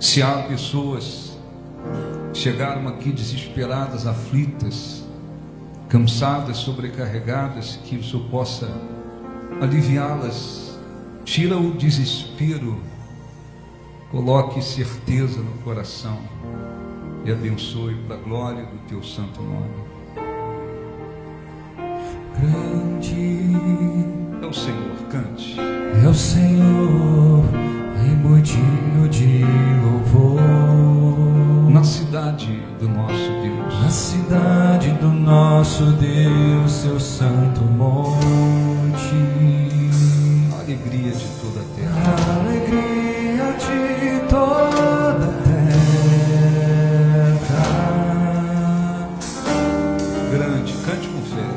Se há pessoas que chegaram aqui desesperadas, aflitas, cansadas, sobrecarregadas, que o Senhor possa aliviá-las, tira o desespero, coloque certeza no coração e abençoe para a glória do teu santo nome. Grande É o Senhor, cante. é o Senhor e muito digno de louvor. Na cidade do nosso Deus, Na cidade do nosso Deus, seu santo monte, a alegria de toda a terra. a alegria de toda a terra. Grande, cante com fé.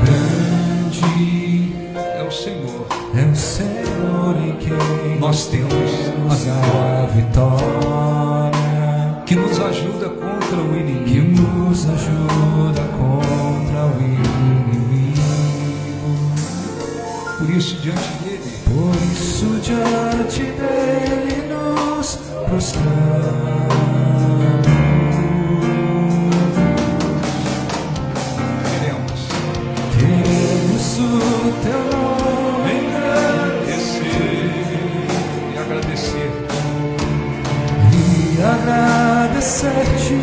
Grande É o Senhor. é o Senhor em quem Nós temos a vitória, que nos ajuda contra o que inimigo. nos ajuda contra o inimigo. Por isso, diante dele, Por isso diante dele nos prostramos. queremos Queremos o teu nome engrandecer e agradecer e agradecer-te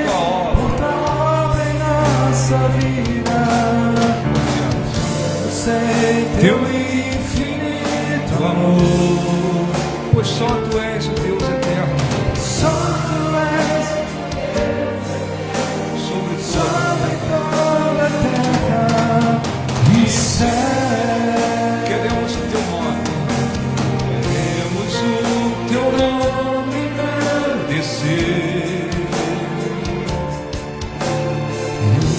tua obra. por tua obra em nossa vida. Sem teu infinito amor, Pois só tu és o Deus eterno, só tu és sobre sobre toda a terra e céu. queremos o teu nome, queremos o teu nome engrandecer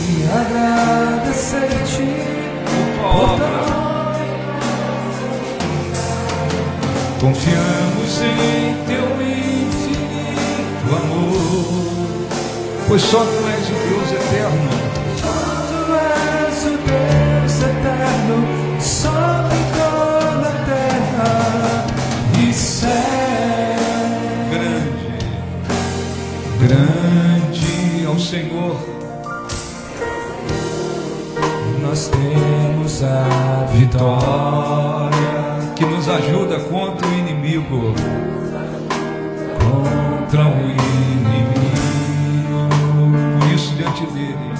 E agradecer-te por tua por obra. tua Confiamos em teu infinito amor, pois só tu és o Deus eterno, Só tu és o Deus eterno sobre toda a terra e céu. grande, grande é o Senhor. Nós temos a vitória Que nos ajuda contra o inimigo. contra o inimigo. Por isso, diante dele,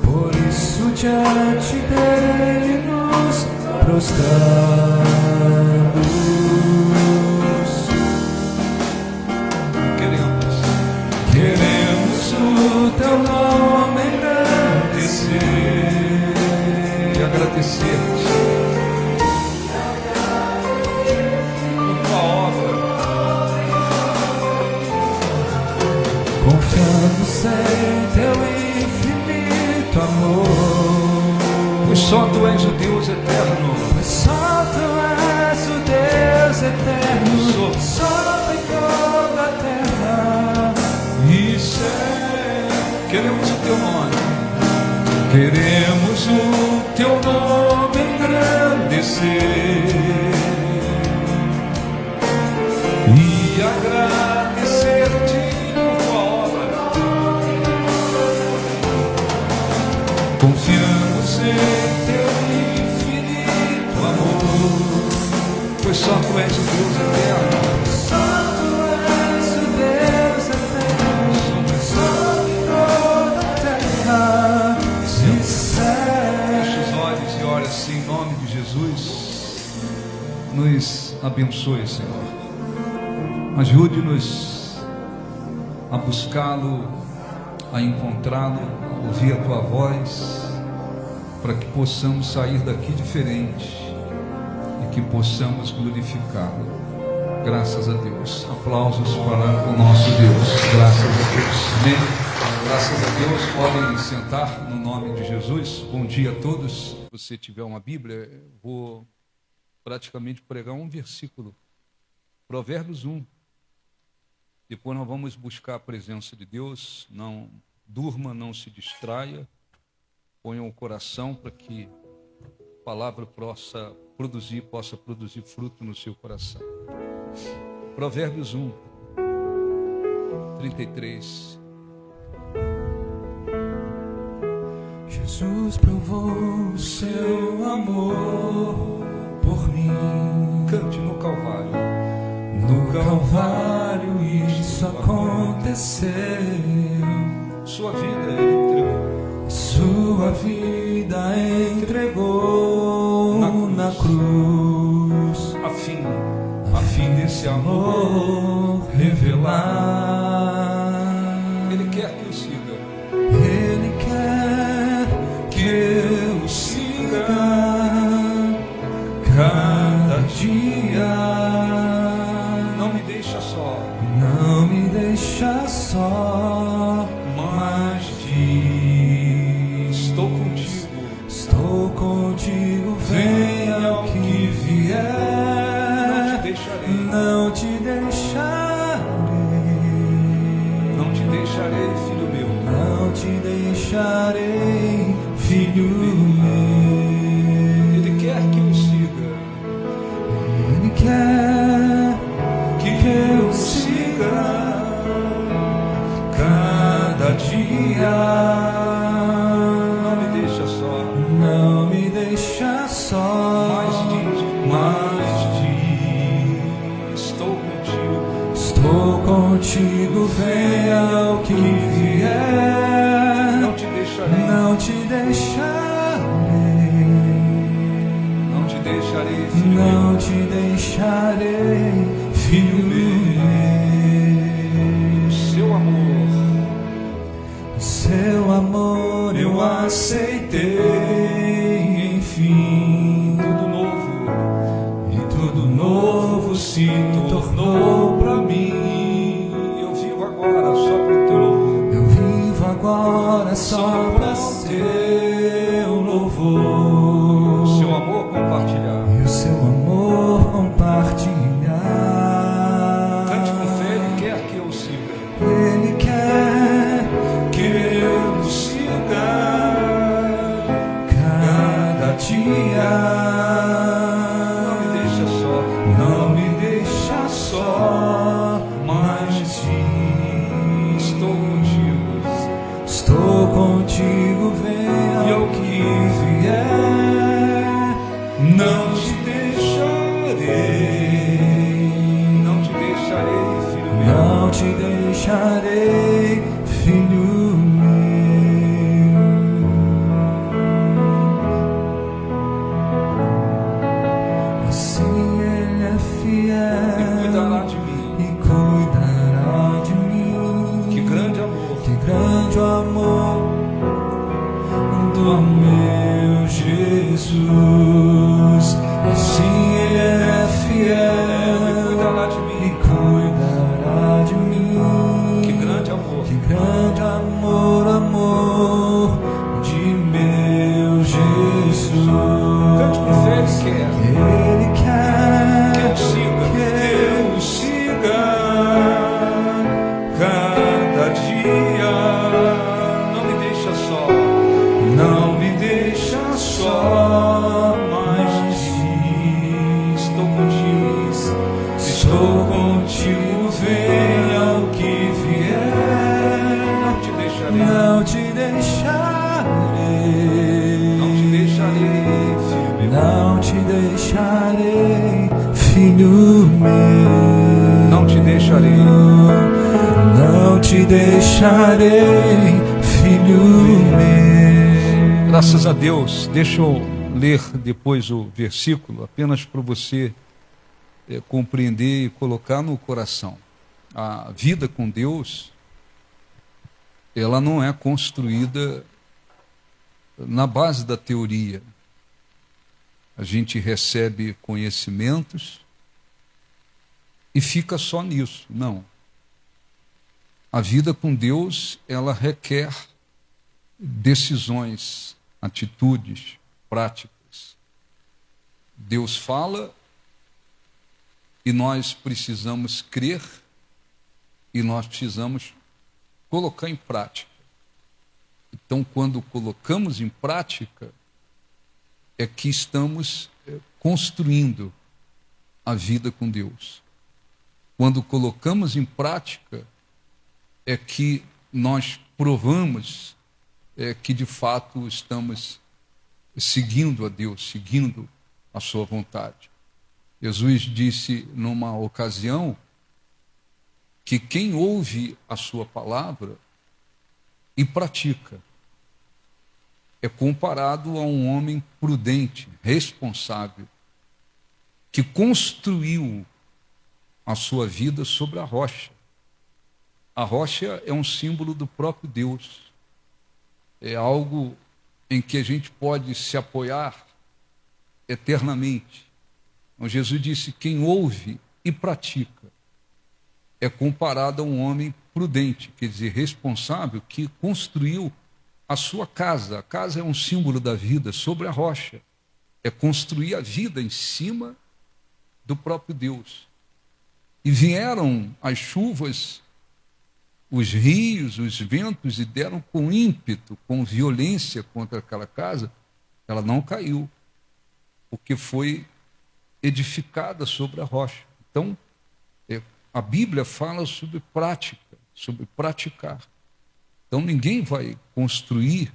Por isso diante dele nos prostramos. queremos Queremos o teu nome engrandecer e agradecer-te por tua obra. Confiamos em teu infinito amor. Pois só tu és o Deus eterno, Pois só tu és o Deus eterno sobre toda a terra e céu. Queremos o teu nome, queremos o teu nome engrandecer e agradecer-te por tua obra. Confiamos em teu infinito amor, pois só tu és o Deus eterno. Só tu és o Deus eterno sobre toda a terra e céu. Feche os olhos e ore assim em nome de Jesus. Nos abençoe, Senhor. Ajude-nos a buscá-lo, a encontrá-lo, a ouvir a tua voz, para que possamos sair daqui diferente e que possamos glorificá-lo. Graças a Deus. Aplausos para o nosso Deus. Graças a Deus. Amém. Graças a Deus. Podem sentar no nome de Jesus. Bom dia a todos. Se você tiver uma Bíblia, eu vou praticamente pregar um versículo. Provérbios 1. Depois nós vamos buscar a presença de Deus. Não durma, não se distraia. Ponha o coração para que a palavra possa produzir fruto no seu coração. Provérbios 1, 33. Jesus provou o seu amor por mim. Cante no Calvário. No Calvário isso aconteceu. Sua vida ele entregou. Sua vida entregou na cruz, A fim desse amor revelar. Ele quer que o siga. Ele quer que eu siga cada dia. Não me deixa só. Não me deixa só, mas diz: Estou contigo. estou contigo, venha o que vier. Não te deixarei. Não te deixarei. Não te deixarei, filho meu. Não te deixarei, filho meu. Ele quer que eu siga. Ele quer que eu siga cada dia. Não me deixa só. Não me deixa só, Mas diz: estou contigo. estou contigo, venha o que vier. Não te deixarei. Não te deixarei. Não te deixarei, filho meu. Não te deixarei, filho meu. Seu amor eu aceitei, enfim. Tudo novo. E tudo novo se tornou pra mim. Eu vivo agora só para o teu louvor. Eu vivo agora só pra seu louvor. O seu amor compartilhar. E o seu amor compartilhar. Cante com fé, ele quer que eu siga. Ele quer que eu siga cada dia. Não me deixa só. Não me deixa só, mas diz: Estou contigo. estou contigo, venha o que vier. Não te deixarei. Não te deixarei, filho meu. Não te deixarei, filho meu. Assim ele é E fiel cuidará de mim. e cuidará de mim. Que grande amor. Que grande o amor do meu Jesus. Assim ele é fiel E cuidará de e mim. cuidará de mim. Que grande amor. Que grande amor, amor de meu Jesus. Cante com fé, ele quer. Ele quer Que eu siga. que eu siga cada dia. Não me deixa só. Não me deixa só, mas diz: Estou contigo. estou contigo, venha o que vier. Não te deixarei. Não te deixarei. Não te deixarei, filho meu. Não te deixarei, filho meu. Não te deixarei. Não te deixarei, filho meu. Graças a Deus. Deixa eu ler depois o versículo, apenas para você compreender e colocar no coração. A vida com Deus, ela não é construída na base da teoria. A gente recebe conhecimentos e fica só nisso. Não. A vida com Deus, ela requer decisões, atitudes, práticas. Deus fala e nós precisamos crer e nós precisamos colocar em prática. Então, quando colocamos em prática, é que estamos construindo a vida com Deus. quando colocamos em prática, é que nós provamos que de fato estamos seguindo a Deus, seguindo a sua vontade. Jesus disse numa ocasião que quem ouve a sua palavra e pratica é comparado a um homem prudente, responsável, que construiu a sua vida sobre a rocha. A rocha é um símbolo do próprio Deus. É algo em que a gente pode se apoiar eternamente. Então, Jesus disse: quem ouve e pratica é comparado a um homem prudente, quer dizer, responsável, que construiu a sua casa. A casa é um símbolo da vida sobre a rocha. É construir a vida em cima do próprio Deus. E vieram as chuvas, os rios, os ventos, e deram com ímpeto, com violência contra aquela casa. Ela não caiu, porque foi edificada sobre a rocha. Então, a Bíblia fala sobre prática, sobre praticar. Então, ninguém vai construir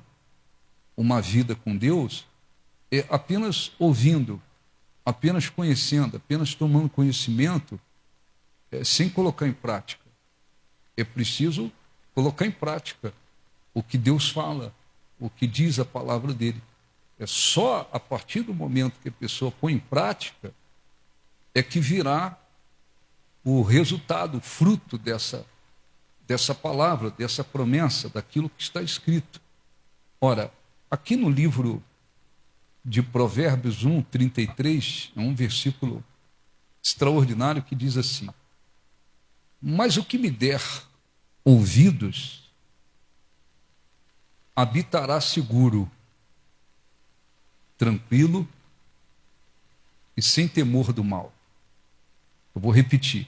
uma vida com Deus apenas ouvindo, apenas conhecendo, apenas tomando conhecimento, sem colocar em prática. É preciso colocar em prática o que Deus fala, o que diz a palavra dele. É só a partir do momento que a pessoa põe em prática é que virá o resultado, o fruto dessa palavra, dessa promessa, daquilo que está escrito. Ora, aqui no livro de Provérbios 1, 33, é um versículo extraordinário que diz assim: mas o que me der ouvidos habitará seguro, tranquilo e sem temor do mal. Eu vou repetir.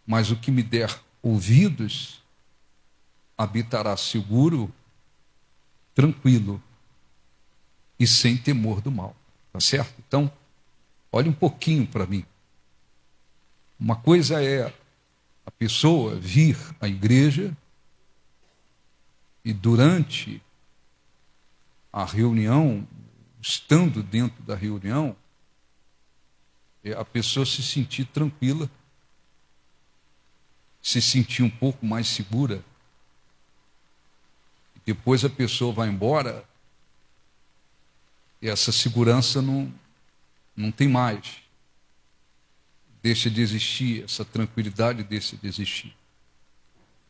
Mas o que me der ouvidos habitará seguro, tranquilo e sem temor do mal. Tá certo? Então, olhe um pouquinho para mim. Uma coisa é a pessoa vir à igreja e durante a reunião, estando dentro da reunião, a pessoa se sentir tranquila, se sentir um pouco mais segura. Depois a pessoa vai embora e essa segurança não tem mais. Deixa de existir, essa tranquilidade deixa de existir.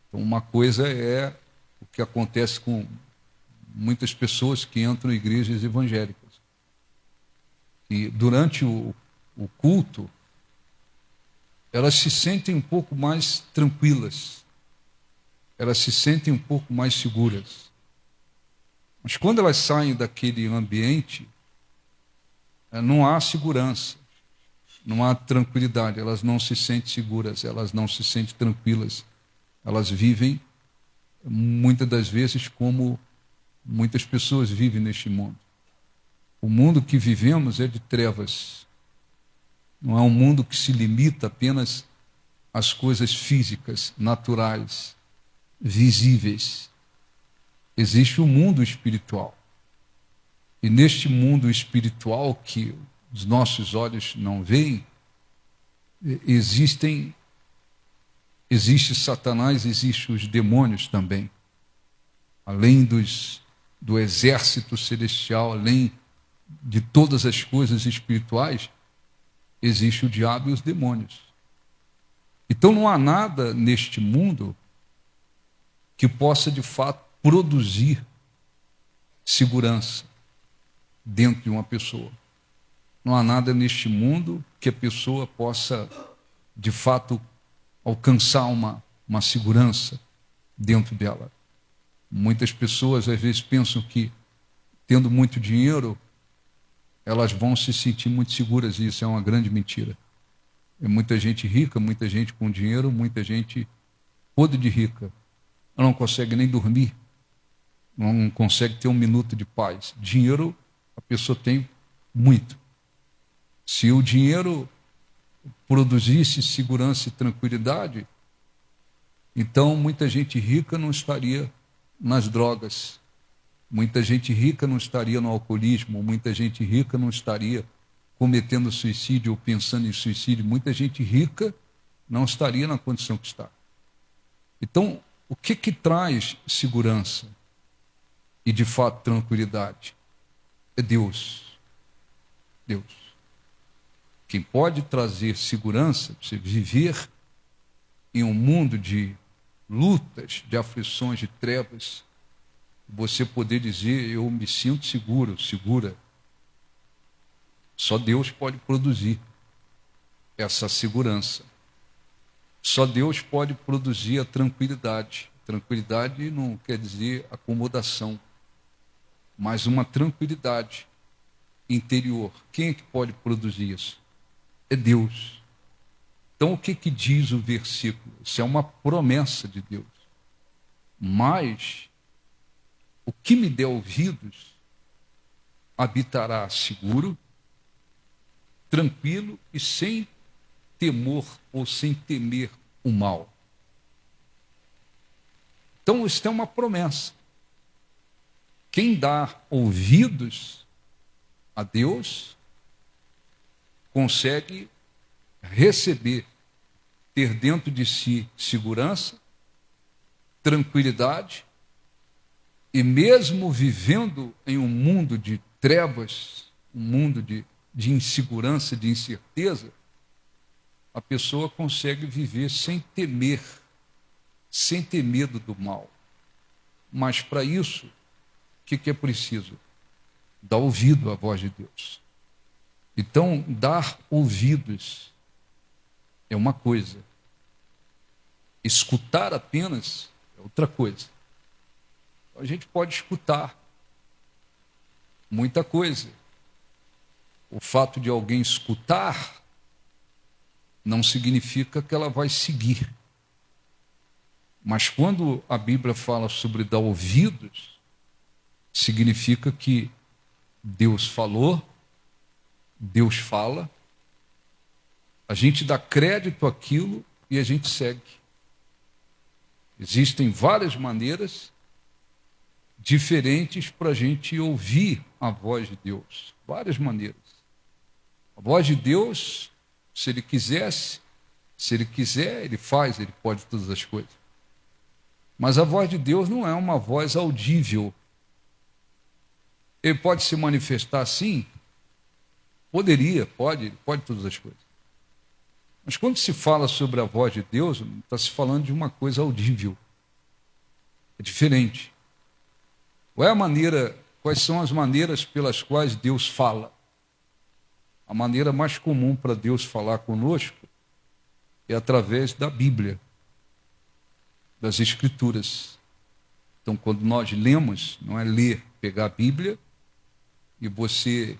Então, uma coisa é o que acontece com muitas pessoas que entram em igrejas evangélicas. E durante o culto, elas se sentem um pouco mais tranquilas, elas se sentem um pouco mais seguras. Mas quando elas saem daquele ambiente, não há segurança, não há tranquilidade, elas não se sentem seguras, elas não se sentem tranquilas, elas vivem, muitas das vezes, como muitas pessoas vivem neste mundo. O mundo que vivemos é de trevas. Não é um mundo que se limita apenas às coisas físicas, naturais, visíveis. Existe um mundo espiritual. E neste mundo espiritual que os nossos olhos não veem, existe Satanás, existem os demônios também. Além do exército celestial, além de todas as coisas espirituais, existe o diabo e os demônios. Então não há nada neste mundo que possa de fato produzir segurança dentro de uma pessoa. Não há nada neste mundo que a pessoa possa de fato alcançar uma segurança dentro dela. Muitas pessoas às vezes pensam que tendo muito dinheiro elas vão se sentir muito seguras, e isso é uma grande mentira. É muita gente rica, muita gente com dinheiro, muita gente podre de rica. Ela não consegue nem dormir, não consegue ter um minuto de paz. Dinheiro, a pessoa tem muito. Se o dinheiro produzisse segurança e tranquilidade, então muita gente rica não estaria nas drogas, muita gente rica não estaria no alcoolismo, muita gente rica não estaria cometendo suicídio ou pensando em suicídio, muita gente rica não estaria na condição que está. Então, o que traz segurança e, de fato, tranquilidade? É Deus. Deus. Quem pode trazer segurança, você viver em um mundo de lutas, de aflições, de trevas, você poder dizer, eu me sinto seguro, segura. Só Deus pode produzir essa segurança. Só Deus pode produzir a tranquilidade. Tranquilidade não quer dizer acomodação, mas uma tranquilidade interior. Quem é que pode produzir isso? É Deus. Então, o que diz o versículo? Isso é uma promessa de Deus. Mas, o que me der ouvidos, habitará seguro, tranquilo e sem temor ou sem temer o mal. Então, isso é uma promessa. Quem dá ouvidos a Deus consegue receber, ter dentro de si segurança, tranquilidade, e mesmo vivendo em um mundo de trevas, um mundo de insegurança, de incerteza, a pessoa consegue viver sem temer, sem ter medo do mal. Mas para isso, o que é preciso? Dar ouvido à voz de Deus. Então, dar ouvidos é uma coisa. Escutar apenas é outra coisa. A gente pode escutar muita coisa. O fato de alguém escutar não significa que ela vai seguir. Mas quando a Bíblia fala sobre dar ouvidos, significa que Deus falou, Deus fala, a gente dá crédito àquilo e a gente segue. Existem várias maneiras diferentes para a gente ouvir a voz de Deus. Várias maneiras. A voz de Deus, se Ele quisesse, se Ele quiser, Ele faz, Ele pode todas as coisas. Mas a voz de Deus não é uma voz audível. Ele pode se manifestar assim? Pode todas as coisas. Mas quando se fala sobre a voz de Deus, está se falando de uma coisa audível. É diferente. Quais são as maneiras pelas quais Deus fala? A maneira mais comum para Deus falar conosco é através da Bíblia, das Escrituras. Então, quando nós lemos, não é ler, pegar a Bíblia e você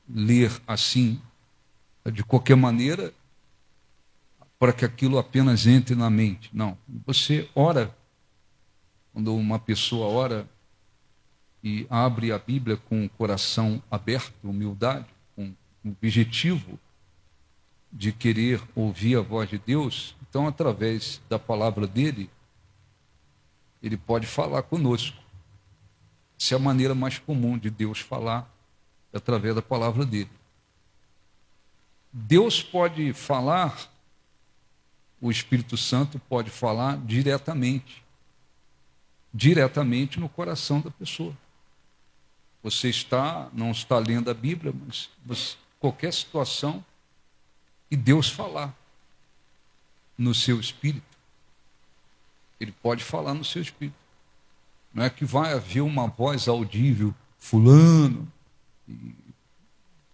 ler assim, de qualquer maneira, para que aquilo apenas entre na mente. Não, você ora. Quando uma pessoa ora e abre a Bíblia com o coração aberto, humildade, com o objetivo de querer ouvir a voz de Deus, então, através da palavra dele, ele pode falar conosco. Essa é a maneira mais comum de Deus falar, através da palavra dele. Deus pode falar, o Espírito Santo pode falar diretamente no coração da pessoa. Você não está lendo a Bíblia, mas qualquer situação, e Deus falar no seu espírito. Ele pode falar no seu espírito. Não é que vai haver uma voz audível, fulano.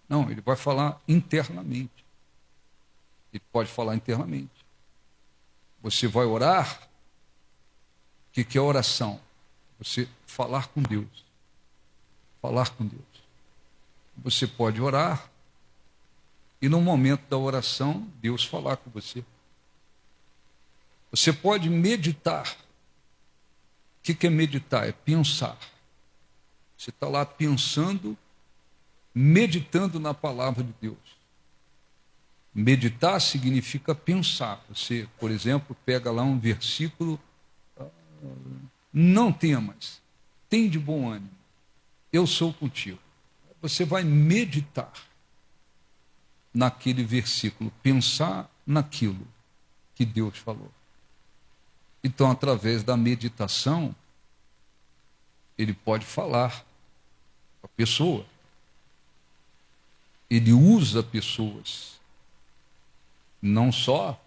Não, ele vai falar internamente. Ele pode falar internamente. Você vai orar. O que é oração? Você falar com Deus. Falar com Deus. Você pode orar e no momento da oração, Deus falar com você. Você pode meditar. O que é meditar? É pensar. Você está lá pensando, meditando na palavra de Deus. Meditar significa pensar. Você, por exemplo, pega lá um versículo, não temas, tem de bom ânimo, eu sou contigo. Você vai meditar naquele versículo, pensar naquilo que Deus falou. Então, através da meditação, ele pode falar com a pessoa. Ele usa pessoas, não só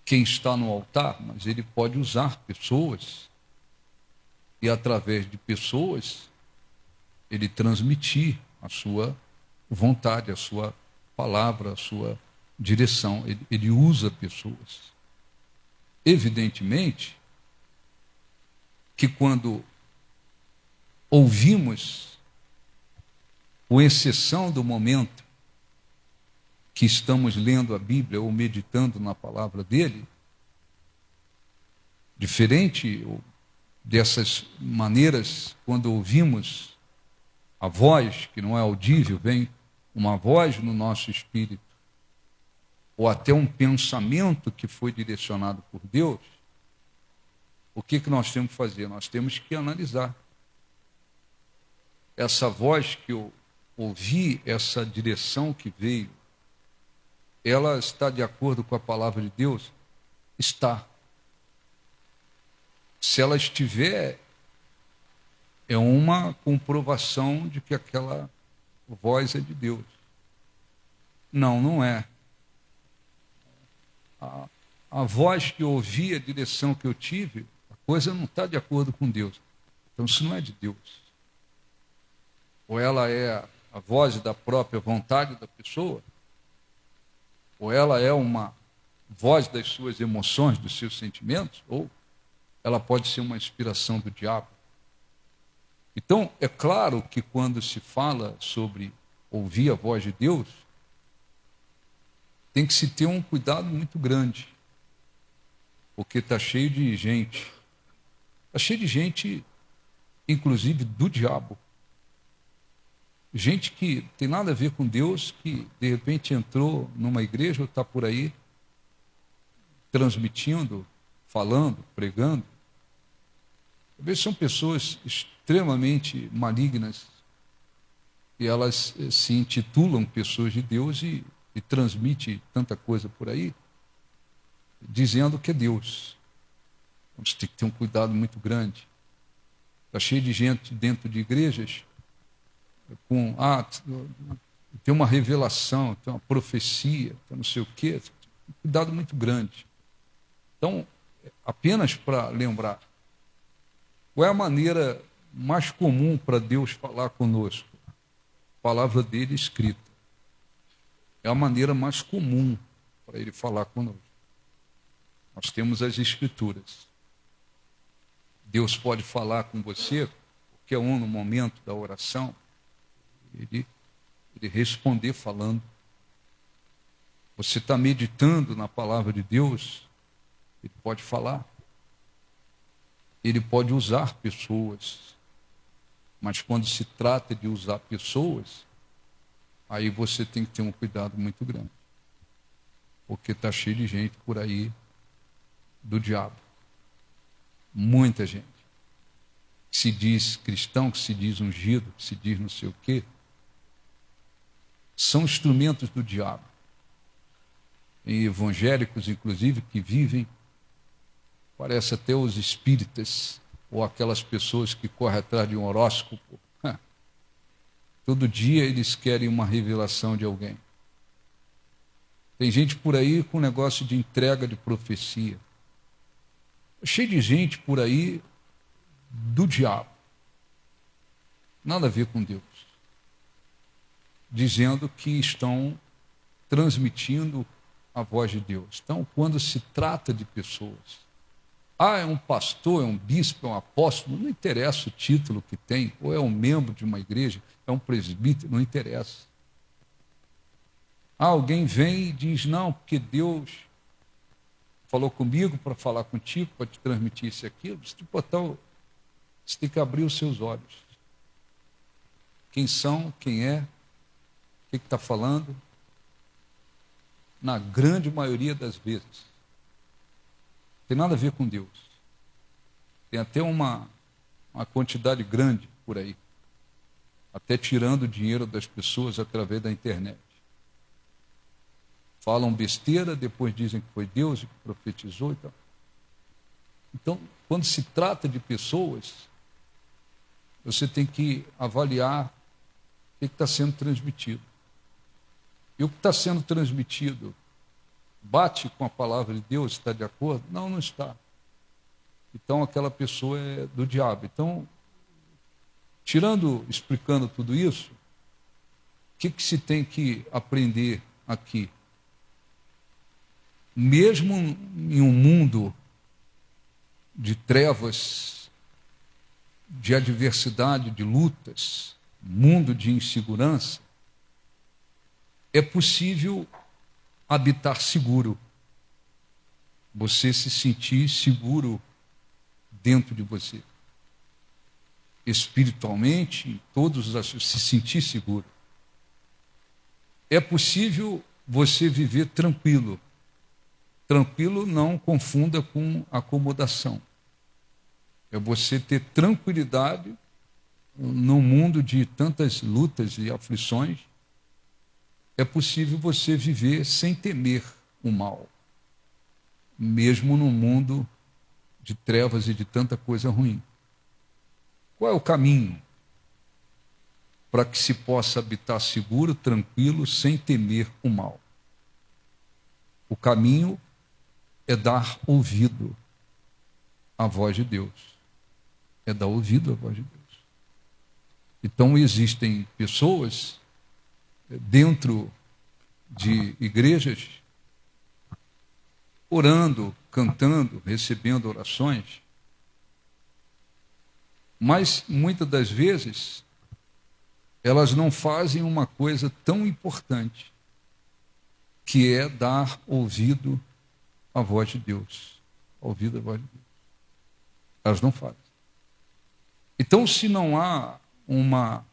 quem está no altar, mas ele pode usar pessoas e, através de pessoas, ele transmitir a sua vontade, a sua palavra, a sua direção. Ele usa pessoas. Evidentemente que quando ouvimos, com exceção do momento que estamos lendo a Bíblia ou meditando na palavra dele, diferente dessas maneiras, quando ouvimos a voz, que não é audível, vem uma voz no nosso espírito, ou até um pensamento que foi direcionado por Deus, o que nós temos que fazer? Nós temos que analisar. Essa voz que eu ouvi, essa direção que veio, ela está de acordo com a palavra de Deus? Está. Se ela estiver, é uma comprovação de que aquela voz é de Deus. Não, não é. A voz que eu ouvi, a direção que eu tive, a coisa não está de acordo com Deus. Então isso não é de Deus. Ou ela é a voz da própria vontade da pessoa, ou ela é uma voz das suas emoções, dos seus sentimentos, ou ela pode ser uma inspiração do diabo. Então, é claro que quando se fala sobre ouvir a voz de Deus, tem que se ter um cuidado muito grande, porque está cheio de gente. Está cheio de gente, inclusive do diabo. Gente que tem nada a ver com Deus, que de repente entrou numa igreja ou está por aí transmitindo, falando, pregando. Talvez são pessoas extremamente malignas e elas se intitulam pessoas de Deus e transmite tanta coisa por aí, dizendo que é Deus. Então, você tem que ter um cuidado muito grande. Está cheio de gente dentro de igrejas com, tem uma revelação, tem uma profecia, tem não sei o quê. Um cuidado muito grande. Então, apenas para lembrar, qual é a maneira mais comum para Deus falar conosco? A palavra dele escrita. É a maneira mais comum para ele falar conosco. Nós temos as Escrituras. Deus pode falar com você, qualquer um no momento da oração, ele responder falando. Você está meditando na palavra de Deus, ele pode falar. Ele pode usar pessoas, mas quando se trata de usar pessoas, aí você tem que ter um cuidado muito grande, porque está cheio de gente por aí do diabo. Muita gente que se diz cristão, que se diz ungido, que se diz não sei o quê, são instrumentos do diabo. Tem evangélicos, inclusive, que vivem, parece até os espíritas, ou aquelas pessoas que correm atrás de um horóscopo. Todo dia eles querem uma revelação de alguém. Tem gente por aí com negócio de entrega de profecia. Cheio de gente por aí do diabo. Nada a ver com Deus. Dizendo que estão transmitindo a voz de Deus. Então, quando se trata de pessoas, é um pastor, é um bispo, é um apóstolo, não interessa o título que tem, ou é um membro de uma igreja, é um presbítero, não interessa. Alguém vem e diz, não, porque Deus falou comigo para falar contigo, para te transmitir isso e aquilo. Você tem que abrir os seus olhos. Quem são, quem é, o que está falando. na grande maioria das vezes. Não tem nada a ver com Deus. Tem até uma quantidade grande por aí, até tirando o dinheiro das pessoas através da internet. Falam besteira, depois dizem que foi Deus que profetizou e tal. Então, quando se trata de pessoas, você tem que avaliar o que está sendo transmitido. E o que está sendo transmitido bate com a palavra de Deus, está de acordo? Não, não está. Então aquela pessoa é do diabo. Então, explicando tudo isso, o que se tem que aprender aqui? Mesmo em um mundo de trevas, de adversidade, de lutas, mundo de insegurança, é possível habitar seguro. Você se sentir seguro dentro de você. Espiritualmente, todos se sentir seguro. É possível você viver tranquilo. Tranquilo não confunda com acomodação. É você ter tranquilidade num mundo de tantas lutas e aflições. É possível você viver sem temer o mal, mesmo num mundo de trevas e de tanta coisa ruim. Qual é o caminho para que se possa habitar seguro, tranquilo, sem temer o mal? O caminho é dar ouvido à voz de Deus. É dar ouvido à voz de Deus. Então existem pessoas dentro de igrejas orando, cantando, recebendo orações, mas muitas das vezes elas não fazem uma coisa tão importante, que é dar ouvido à voz de Deus. Ouvido à voz de Deus. Elas não fazem. Então, se não há uma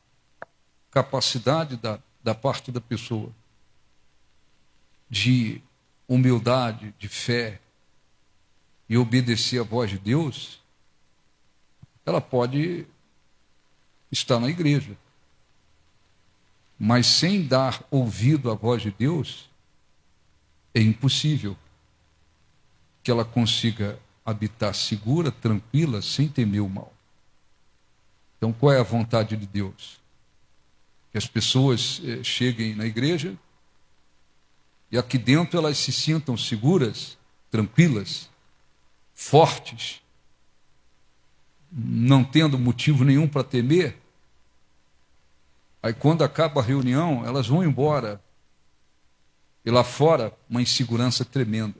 capacidade da parte da pessoa de humildade, de fé e obedecer à voz de Deus, ela pode estar na igreja, mas sem dar ouvido à voz de Deus, é impossível que ela consiga habitar segura, tranquila, sem temer o mal. Então, qual é a vontade de Deus? Que as pessoas cheguem na igreja e aqui dentro elas se sintam seguras, tranquilas, fortes, não tendo motivo nenhum para temer. Aí quando acaba a reunião, elas vão embora. E lá fora, uma insegurança tremenda.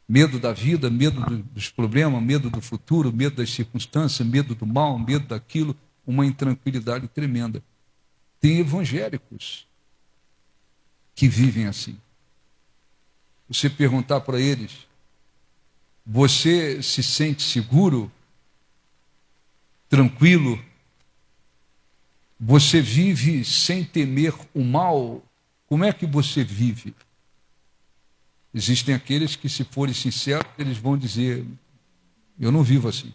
Medo da vida, medo dos problemas, medo do futuro, medo das circunstâncias, medo do mal, medo daquilo, uma intranquilidade tremenda. Tem evangélicos que vivem assim. Você perguntar para eles, você se sente seguro, tranquilo? Você vive sem temer o mal? Como é que você vive? Existem aqueles que, se forem sinceros, eles vão dizer, eu não vivo assim.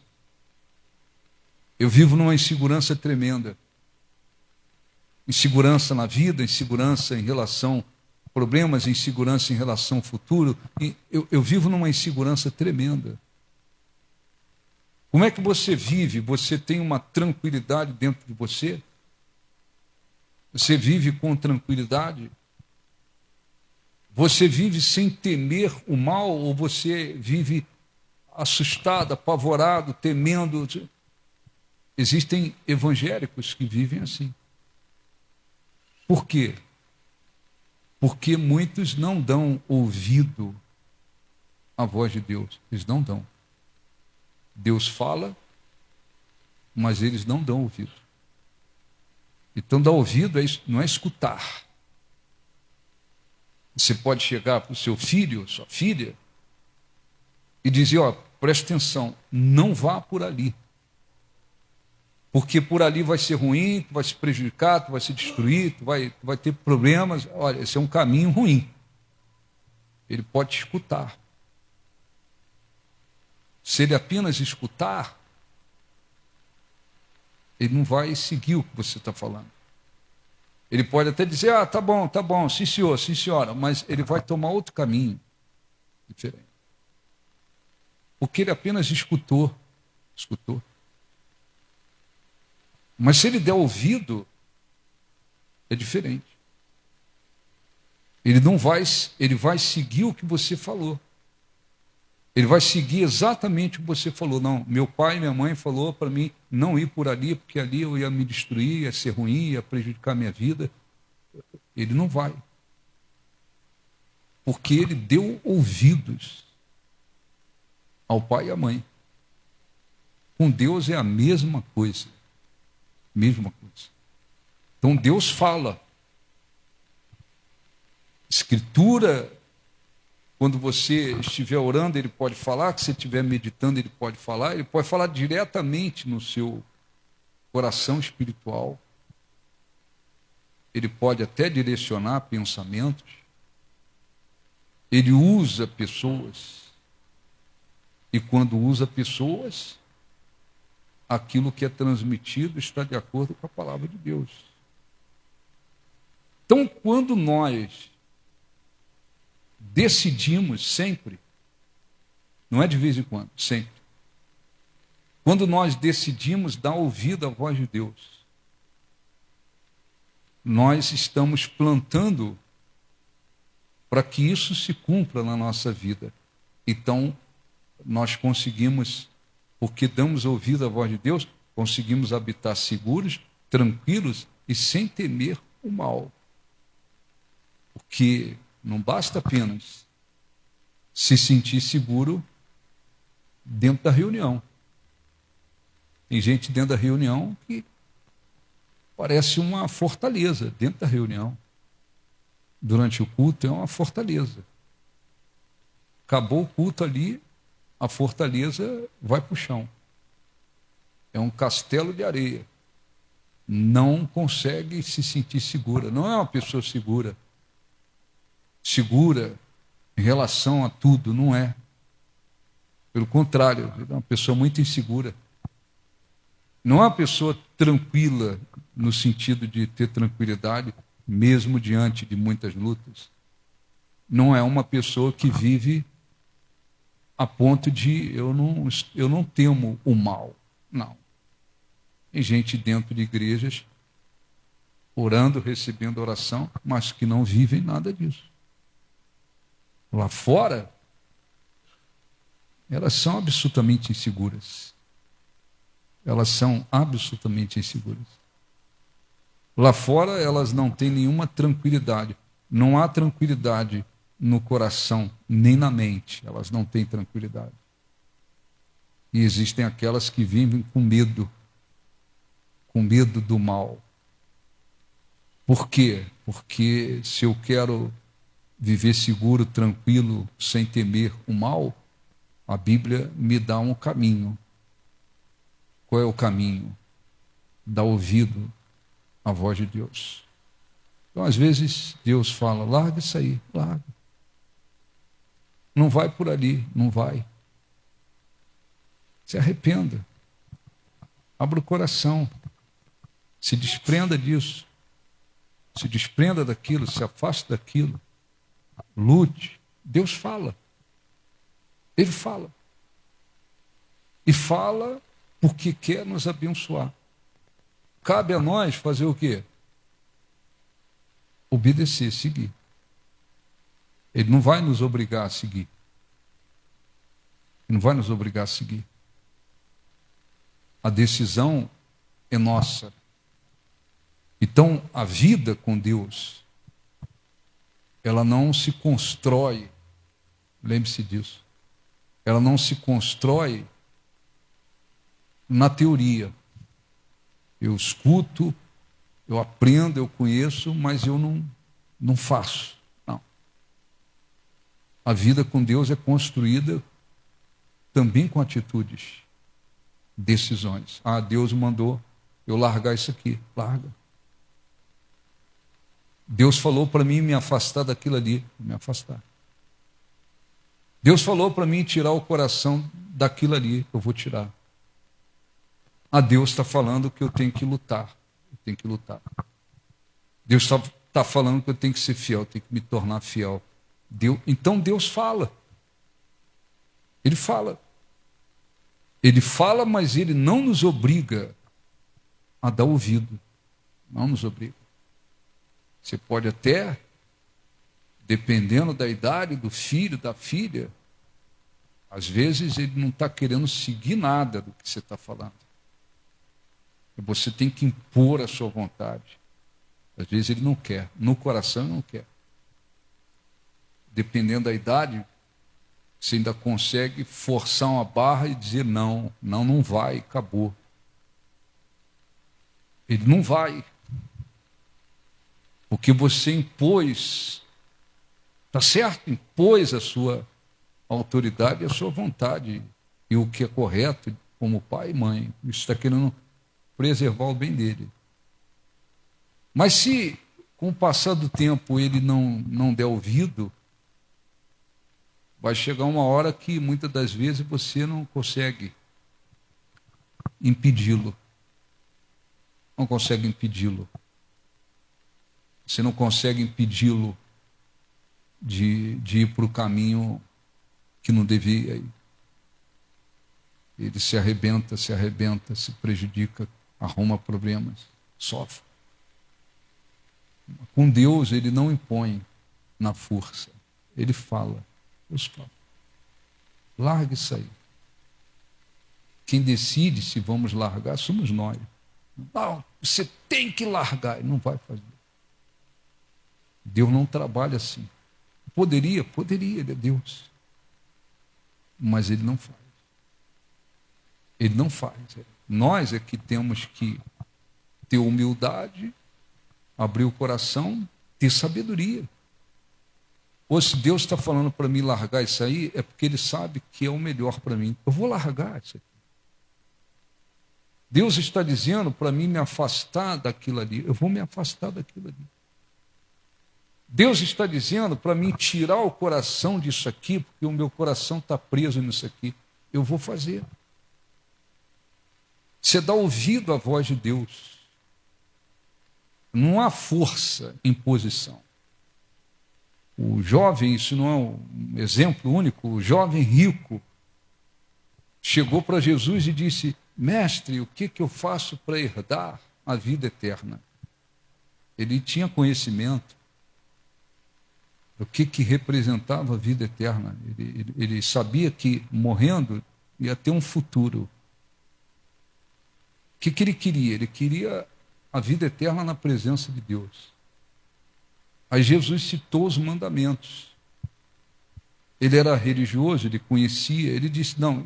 Eu vivo numa insegurança tremenda. Insegurança na vida, insegurança em relação a problemas, insegurança em relação ao futuro. Eu vivo numa insegurança tremenda. Como é que você vive? Você tem uma tranquilidade dentro de você? Você vive com tranquilidade? Você vive sem temer o mal ou você vive assustado, apavorado, temendo? Existem evangélicos que vivem assim. Por quê? Porque muitos não dão ouvido à voz de Deus. Eles não dão. Deus fala, mas eles não dão ouvido. Então, dar ouvido não é escutar. Você pode chegar para o seu filho, sua filha, e dizer, preste atenção, não vá por ali. Porque por ali vai ser ruim, tu vai se prejudicar, tu vai se destruir, tu vai ter problemas. Olha, esse é um caminho ruim. Ele pode escutar. Se ele apenas escutar, ele não vai seguir o que você está falando. Ele pode até dizer, tá bom, sim senhor, sim senhora, mas ele vai tomar outro caminho diferente. Porque ele apenas escutou. Mas se ele der ouvido, é diferente. Ele vai seguir o que você falou. Ele vai seguir exatamente o que você falou. Não, meu pai e minha mãe falou para mim não ir por ali, porque ali eu ia me destruir, ia ser ruim, ia prejudicar a minha vida. Ele não vai. Porque ele deu ouvidos ao pai e à mãe. Com Deus é a mesma coisa. Mesma coisa. Então Deus fala. Escritura, quando você estiver orando, ele pode falar, que você estiver meditando, ele pode falar diretamente no seu coração espiritual. Ele pode até direcionar pensamentos. Ele usa pessoas. E quando usa pessoas, aquilo que é transmitido está de acordo com a palavra de Deus. Então, quando nós decidimos sempre, não é de vez em quando, sempre. Quando nós decidimos dar ouvido à voz de Deus, nós estamos plantando para que isso se cumpra na nossa vida. Então, nós conseguimos, porque damos ouvido à voz de Deus, conseguimos habitar seguros, tranquilos e sem temer o mal. Porque não basta apenas se sentir seguro dentro da reunião. Tem gente dentro da reunião que parece uma fortaleza dentro da reunião. Durante o culto é uma fortaleza. Acabou o culto ali, a fortaleza vai para o chão. É um castelo de areia. Não consegue se sentir segura. Não é uma pessoa segura. Segura em relação a tudo, não é. Pelo contrário, é uma pessoa muito insegura. Não é uma pessoa tranquila no sentido de ter tranquilidade, mesmo diante de muitas lutas. Não é uma pessoa que vive a ponto de eu não temo o mal. Não. Tem gente dentro de igrejas orando, recebendo oração, mas que não vivem nada disso. Lá fora, elas são absolutamente inseguras. Elas são absolutamente inseguras. Lá fora, elas não têm nenhuma tranquilidade. Não há tranquilidade no coração, nem na mente. Elas não têm tranquilidade. E existem aquelas que vivem com medo do mal. Por quê? Porque se eu quero viver seguro, tranquilo, sem temer o mal, a Bíblia me dá um caminho. Qual é o caminho? Dar ouvido à voz de Deus. Então, às vezes, Deus fala, larga isso aí, larga. Não vai por ali, não vai. Se arrependa. Abra o coração. Se desprenda disso. Se desprenda daquilo, se afaste daquilo. Lute. Deus fala. Ele fala. E fala porque quer nos abençoar. Cabe a nós fazer o quê? Obedecer, seguir. Ele não vai nos obrigar a seguir. Ele não vai nos obrigar a seguir. A decisão é nossa. Então, a vida com Deus, ela não se constrói, lembre-se disso, ela não se constrói na teoria. Eu escuto, eu aprendo, eu conheço, mas eu não faço. Não. A vida com Deus é construída também com atitudes, decisões. Deus mandou eu largar isso aqui. Larga. Deus falou para mim me afastar daquilo ali. Me afastar. Deus falou para mim tirar o coração daquilo ali, eu vou tirar. Ah, Deus está falando que eu tenho que lutar. Eu tenho que lutar. Deus está falando que eu tenho que ser fiel, eu tenho que me tornar fiel. Então Deus fala. Ele fala. Ele fala, mas Ele não nos obriga a dar ouvido. Não nos obriga. Você pode até, dependendo da idade do filho, da filha, às vezes ele não está querendo seguir nada do que você está falando. E você tem que impor a sua vontade. Às vezes ele não quer. No coração ele não quer. Dependendo da idade, você ainda consegue forçar uma barra e dizer não. Não vai, acabou. Ele não vai. Porque você impôs, está certo? Impôs a sua autoridade e a sua vontade. E o que é correto como pai e mãe. Isso está querendo preservar o bem dele. Mas se, com o passar do tempo, ele não der ouvido, vai chegar uma hora que, muitas das vezes, você não consegue impedi-lo. Não consegue impedi-lo. Você não consegue impedi-lo de ir para o caminho que não devia ir. Ele se arrebenta, se prejudica, arruma problemas, sofre. Com Deus, ele não impõe na força. Ele fala. Deus fala. Larga isso aí. Quem decide se vamos largar somos nós. Não, você tem que largar. Ele não vai fazer. Deus não trabalha assim. Poderia, ele é Deus. Mas ele não faz. Ele não faz. Nós é que temos que ter humildade, abrir o coração, ter sabedoria. Ou se Deus está falando para mim largar isso aí, é porque Ele sabe que é o melhor para mim. Eu vou largar isso aqui. Deus está dizendo para mim me afastar daquilo ali. Eu vou me afastar daquilo ali. Deus está dizendo para mim tirar o coração disso aqui, porque o meu coração está preso nisso aqui. Eu vou fazer. Você dá ouvido à voz de Deus. Não há força em posição. O jovem, isso não é um exemplo único, o jovem rico chegou para Jesus e disse: Mestre, o que eu faço para herdar a vida eterna? Ele tinha conhecimento do que representava a vida eterna. Ele sabia que morrendo ia ter um futuro. O que ele queria? Ele queria a vida eterna na presença de Deus. Aí Jesus citou os mandamentos. Ele era religioso, ele conhecia, ele disse: não,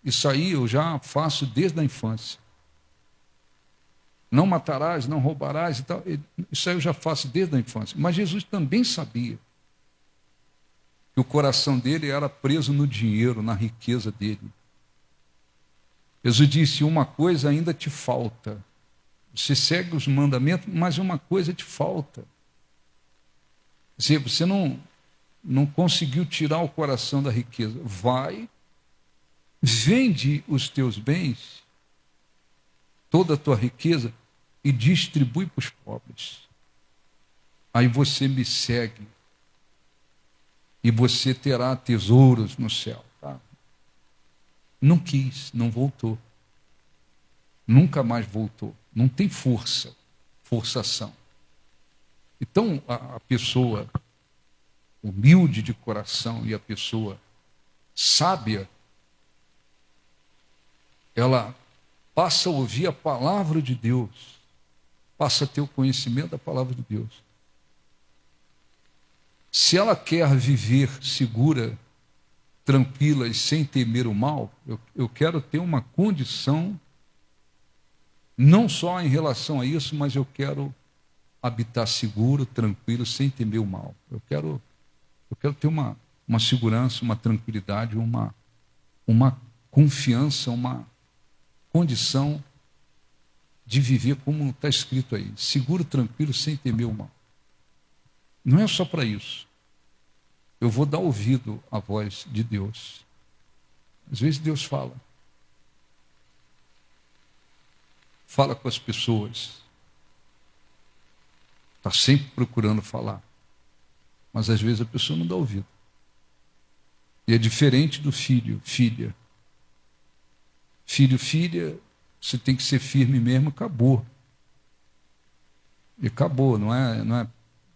isso aí eu já faço desde a infância. Não matarás, não roubarás e tal. Isso aí eu já faço desde a infância. Mas Jesus também sabia que o coração dele era preso no dinheiro, na riqueza dele. Jesus disse: uma coisa ainda te falta. Você segue os mandamentos, mas uma coisa te falta. Você não conseguiu tirar o coração da riqueza. Vai, vende os teus bens, toda a tua riqueza, e distribui para os pobres. Aí você me segue e você terá tesouros no céu. Tá? Não quis, não voltou. Nunca mais voltou. Não tem forçação. Então, a pessoa humilde de coração e a pessoa sábia, ela passa a ouvir a palavra de Deus, passa a ter o conhecimento da palavra de Deus. Se ela quer viver segura, tranquila e sem temer o mal, eu quero ter uma condição, não só em relação a isso, mas eu quero habitar seguro, tranquilo, sem temer o mal. Eu quero ter uma segurança, uma tranquilidade, uma confiança, uma condição de viver como está escrito aí, seguro, tranquilo, sem temer o mal. Não é só para isso. eu vou dar ouvido à voz de Deus. Às vezes Deus fala com as pessoas, está sempre procurando falar, mas às vezes a pessoa não dá ouvido. E é diferente do filho, filha. Filho, filha, você tem que ser firme mesmo, acabou. E acabou, não é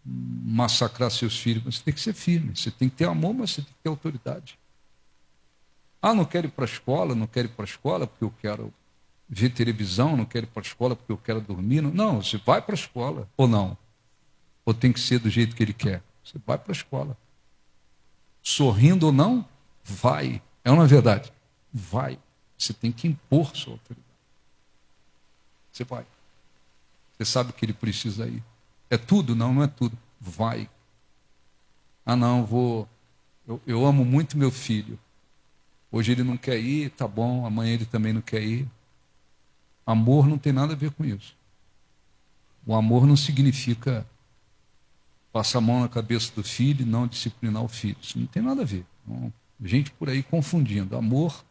massacrar seus filhos, mas você tem que ser firme, você tem que ter amor, mas você tem que ter autoridade. Ah, não quero ir para a escola, não quero ir para a escola porque eu quero ver televisão, não quero ir para a escola porque eu quero dormir. Não, você vai para a escola, ou não? Ou tem que ser do jeito que ele quer? Você vai para a escola. Sorrindo ou não, vai. É uma verdade. Vai. Você tem que impor sua autoridade. Você vai. Você sabe que ele precisa ir. É tudo? Não, não é tudo. Vai. Ah, não, eu amo muito meu filho. Hoje ele não quer ir, tá bom, amanhã ele também não quer ir. Amor não tem nada a ver com isso. O amor não significa passar a mão na cabeça do filho e não disciplinar o filho. Isso não tem nada a ver. Não, gente por aí confundindo. Amor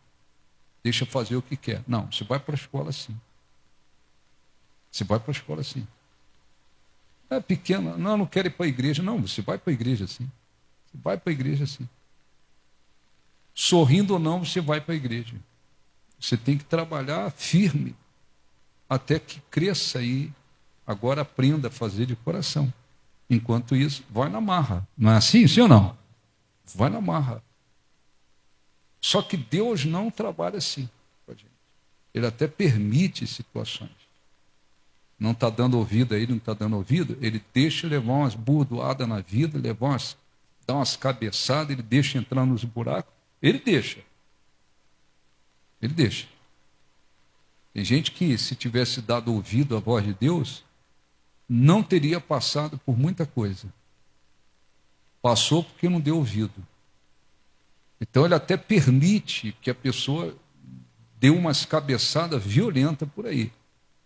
deixa fazer o que quer. Não, você vai para a escola sim. Você vai para a escola sim. É pequena, não quero ir para a igreja. Não, você vai para a igreja sim. Você vai para a igreja sim. Sorrindo ou não, você vai para a igreja. Você tem que trabalhar firme até que cresça e agora aprenda a fazer de coração. Enquanto isso, vai na marra. Não é assim, sim ou não? Vai na marra. Só que Deus não trabalha assim com a gente. Ele até permite situações. Não está dando ouvido a ele, não está dando ouvido, ele deixa levar umas burdoadas na vida, dar umas cabeçadas, ele deixa entrar nos buracos, ele deixa. Ele deixa. Tem gente que, se tivesse dado ouvido à voz de Deus, não teria passado por muita coisa. Passou porque não deu ouvido. Então ele até permite que a pessoa dê umas cabeçadas violentas por aí.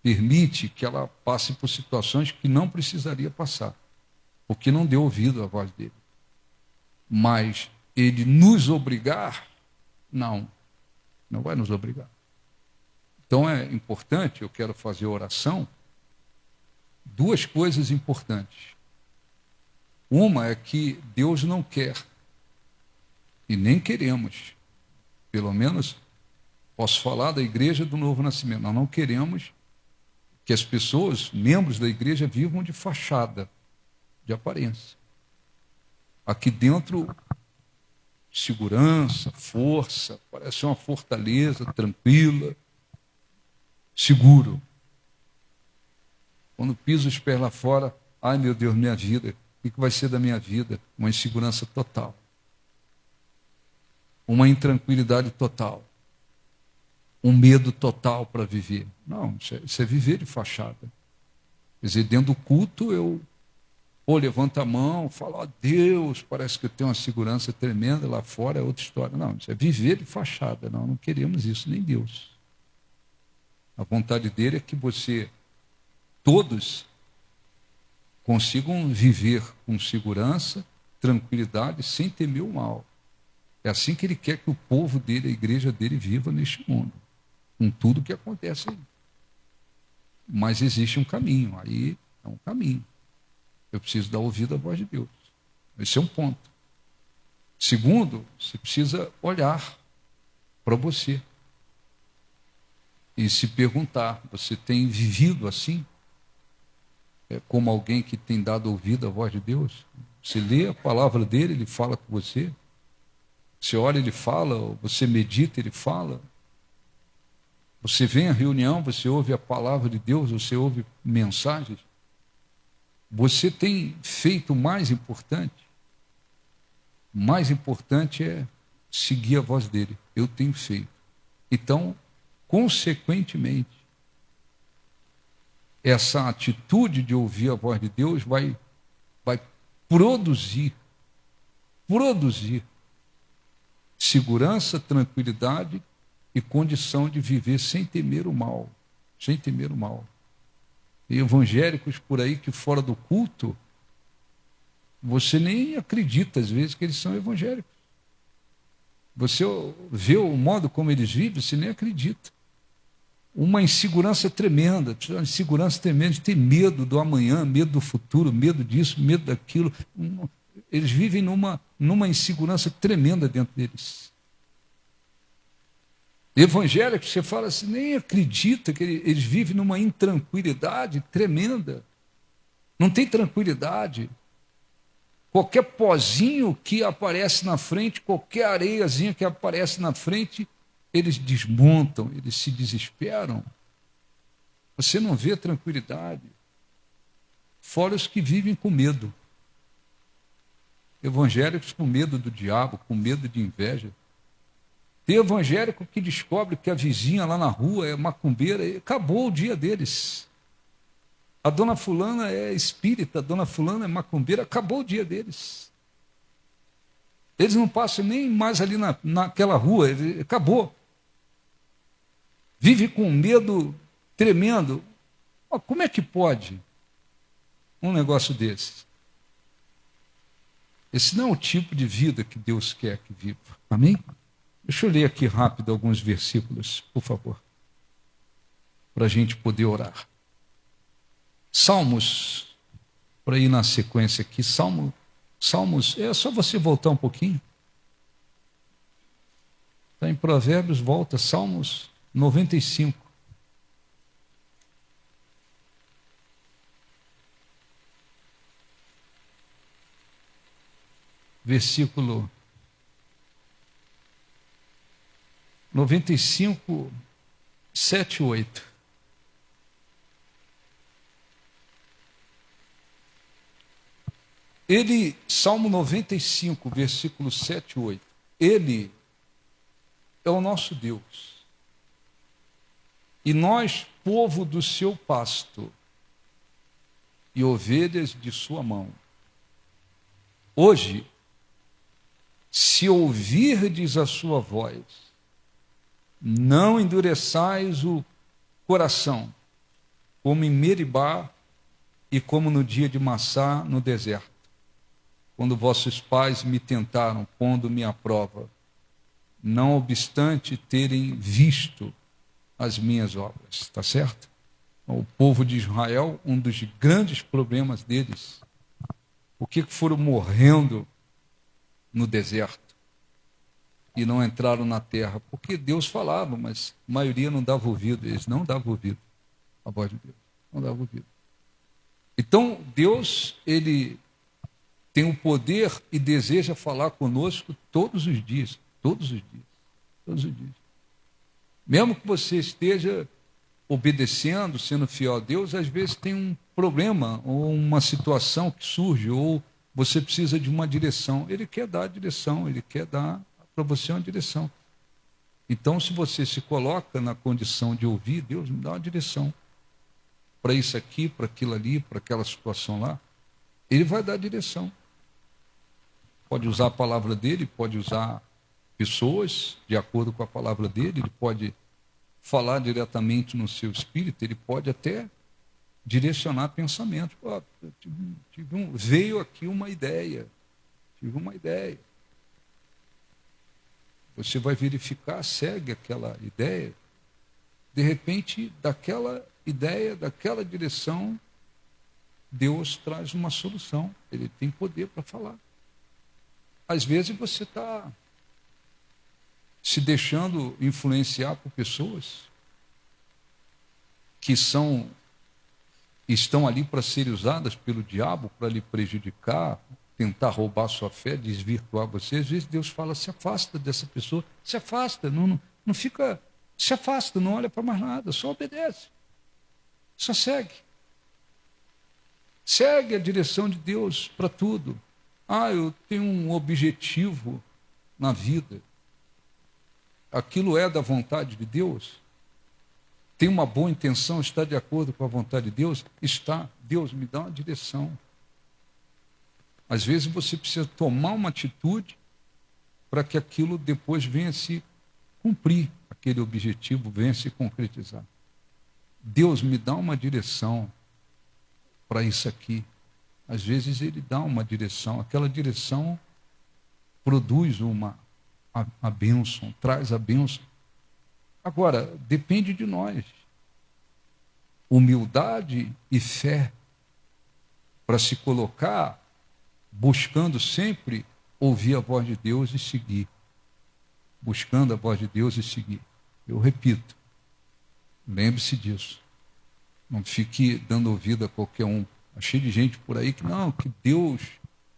Permite que ela passe por situações que não precisaria passar, porque não deu ouvido à voz dele. Mas ele nos obrigar, não vai nos obrigar. Então é importante, eu quero fazer oração, duas coisas importantes. Uma é que Deus não quer, e nem queremos, pelo menos posso falar da igreja do Novo Nascimento, nós não queremos que as pessoas, membros da igreja, vivam de fachada, de aparência. Aqui dentro, segurança, força, parece uma fortaleza tranquila, seguro. Quando piso os pés lá fora, ai meu Deus, minha vida, o que vai ser da minha vida? Uma insegurança total. Uma intranquilidade total. Um medo total para viver. Não, isso é viver de fachada. Quer dizer, dentro do culto eu levanto a mão, falo, ó Deus, parece que eu tenho uma segurança tremenda, lá fora é outra história. Não, isso é viver de fachada. Não queremos isso, nem Deus. A vontade dele é que todos consigam viver com segurança, tranquilidade, sem temer o mal. É assim que ele quer que o povo dele, a igreja dele, viva neste mundo, com tudo que acontece aí. Mas existe um caminho, aí é um caminho. Eu preciso dar ouvido à voz de Deus. Esse é um ponto. Segundo, você precisa olhar para você e se perguntar, você tem vivido assim? Como alguém que tem dado ouvido à voz de Deus? Você lê a palavra dele, ele fala com você. Você olha, ele fala, você medita, ele fala. Você vem à reunião, você ouve a palavra de Deus, você ouve mensagens. Você tem feito o mais importante. O mais importante é seguir a voz dele. Eu tenho feito. Então, consequentemente, essa atitude de ouvir a voz de Deus vai produzir segurança, tranquilidade e condição de viver sem temer o mal. Sem temer o mal. E evangélicos por aí que fora do culto você nem acredita, às vezes, que eles são evangélicos. Você vê o modo como eles vivem, você nem acredita. Uma insegurança tremenda, de ter medo do amanhã, medo do futuro, medo disso, medo daquilo. Eles vivem numa insegurança tremenda dentro deles. Evangélicos, você fala assim, nem acredita que eles vivem numa intranquilidade tremenda. Não tem tranquilidade. Qualquer pozinho que aparece na frente, qualquer areiazinha que aparece na frente, eles desmontam, eles se desesperam. Você não vê tranquilidade. Fora os que vivem com medo. Evangélicos com medo do diabo, com medo de inveja. Tem evangélico que descobre que a vizinha lá na rua é macumbeira, e acabou o dia deles. A dona fulana é espírita, a dona fulana é macumbeira, acabou o dia deles. Eles não passam nem mais ali naquela rua, acabou. Vive com medo tremendo. Como é que pode um negócio desse? Esse não é o tipo de vida que Deus quer que viva. Amém? Deixa eu ler aqui rápido alguns versículos, por favor, para a gente poder orar. Salmos, para ir na sequência aqui, Salmos, é só você voltar um pouquinho. Está em Provérbios, volta, Salmos 95. Versículo 95, 7 e 8. Ele, Salmo 95, versículo 7 e 8. Ele é o nosso Deus. E nós, povo do seu pasto, e ovelhas de sua mão. Hoje, se ouvirdes a sua voz, não endureçais o coração, como em Meribá e como no dia de Massá no deserto, quando vossos pais me tentaram, pondo-me à prova, não obstante terem visto as minhas obras. Está certo? O povo de Israel, um dos grandes problemas deles, por que foram morrendo no deserto e não entraram na terra? Porque Deus falava, mas a maioria não dava ouvido, eles não davam ouvido à voz de Deus, não davam ouvido. Então, Deus, ele tem o poder e deseja falar conosco todos os dias, todos os dias, todos os dias. Mesmo que você esteja obedecendo, sendo fiel a Deus, às vezes tem um problema ou uma situação que surge, ou você precisa de uma direção. Ele quer dar a direção, ele quer dar para você uma direção. Então, se você se coloca na condição de ouvir, Deus me dá uma direção para isso aqui, para aquilo ali, para aquela situação lá, ele vai dar a direção. Pode usar a palavra dele, pode usar pessoas de acordo com a palavra dele, ele pode falar diretamente no seu espírito, ele pode até direcionar pensamentos. Veio aqui uma ideia, tive uma ideia. Você vai verificar, segue aquela ideia, de repente, daquela ideia, daquela direção, Deus traz uma solução, ele tem poder para falar. Às vezes você está se deixando influenciar por pessoas que estão ali para serem usadas pelo diabo, para lhe prejudicar, tentar roubar sua fé, desvirtuar você. Às vezes Deus fala, se afasta dessa pessoa, se afasta, não fica, se afasta, não olha para mais nada, só obedece, só segue. Segue a direção de Deus para tudo. Eu tenho um objetivo na vida. Aquilo é da vontade de Deus? Tem uma boa intenção, está de acordo com a vontade de Deus? Está. Deus me dá uma direção. Às vezes você precisa tomar uma atitude para que aquilo depois venha se cumprir, aquele objetivo venha se concretizar. Deus me dá uma direção para isso aqui. Às vezes ele dá uma direção, aquela direção produz a bênção, traz a bênção. Agora, depende de nós. Humildade e fé para se colocar buscando sempre ouvir a voz de Deus e seguir. Buscando a voz de Deus e seguir. Eu repito, lembre-se disso. Não fique dando ouvido a qualquer um. Cheio de gente por aí que não, que Deus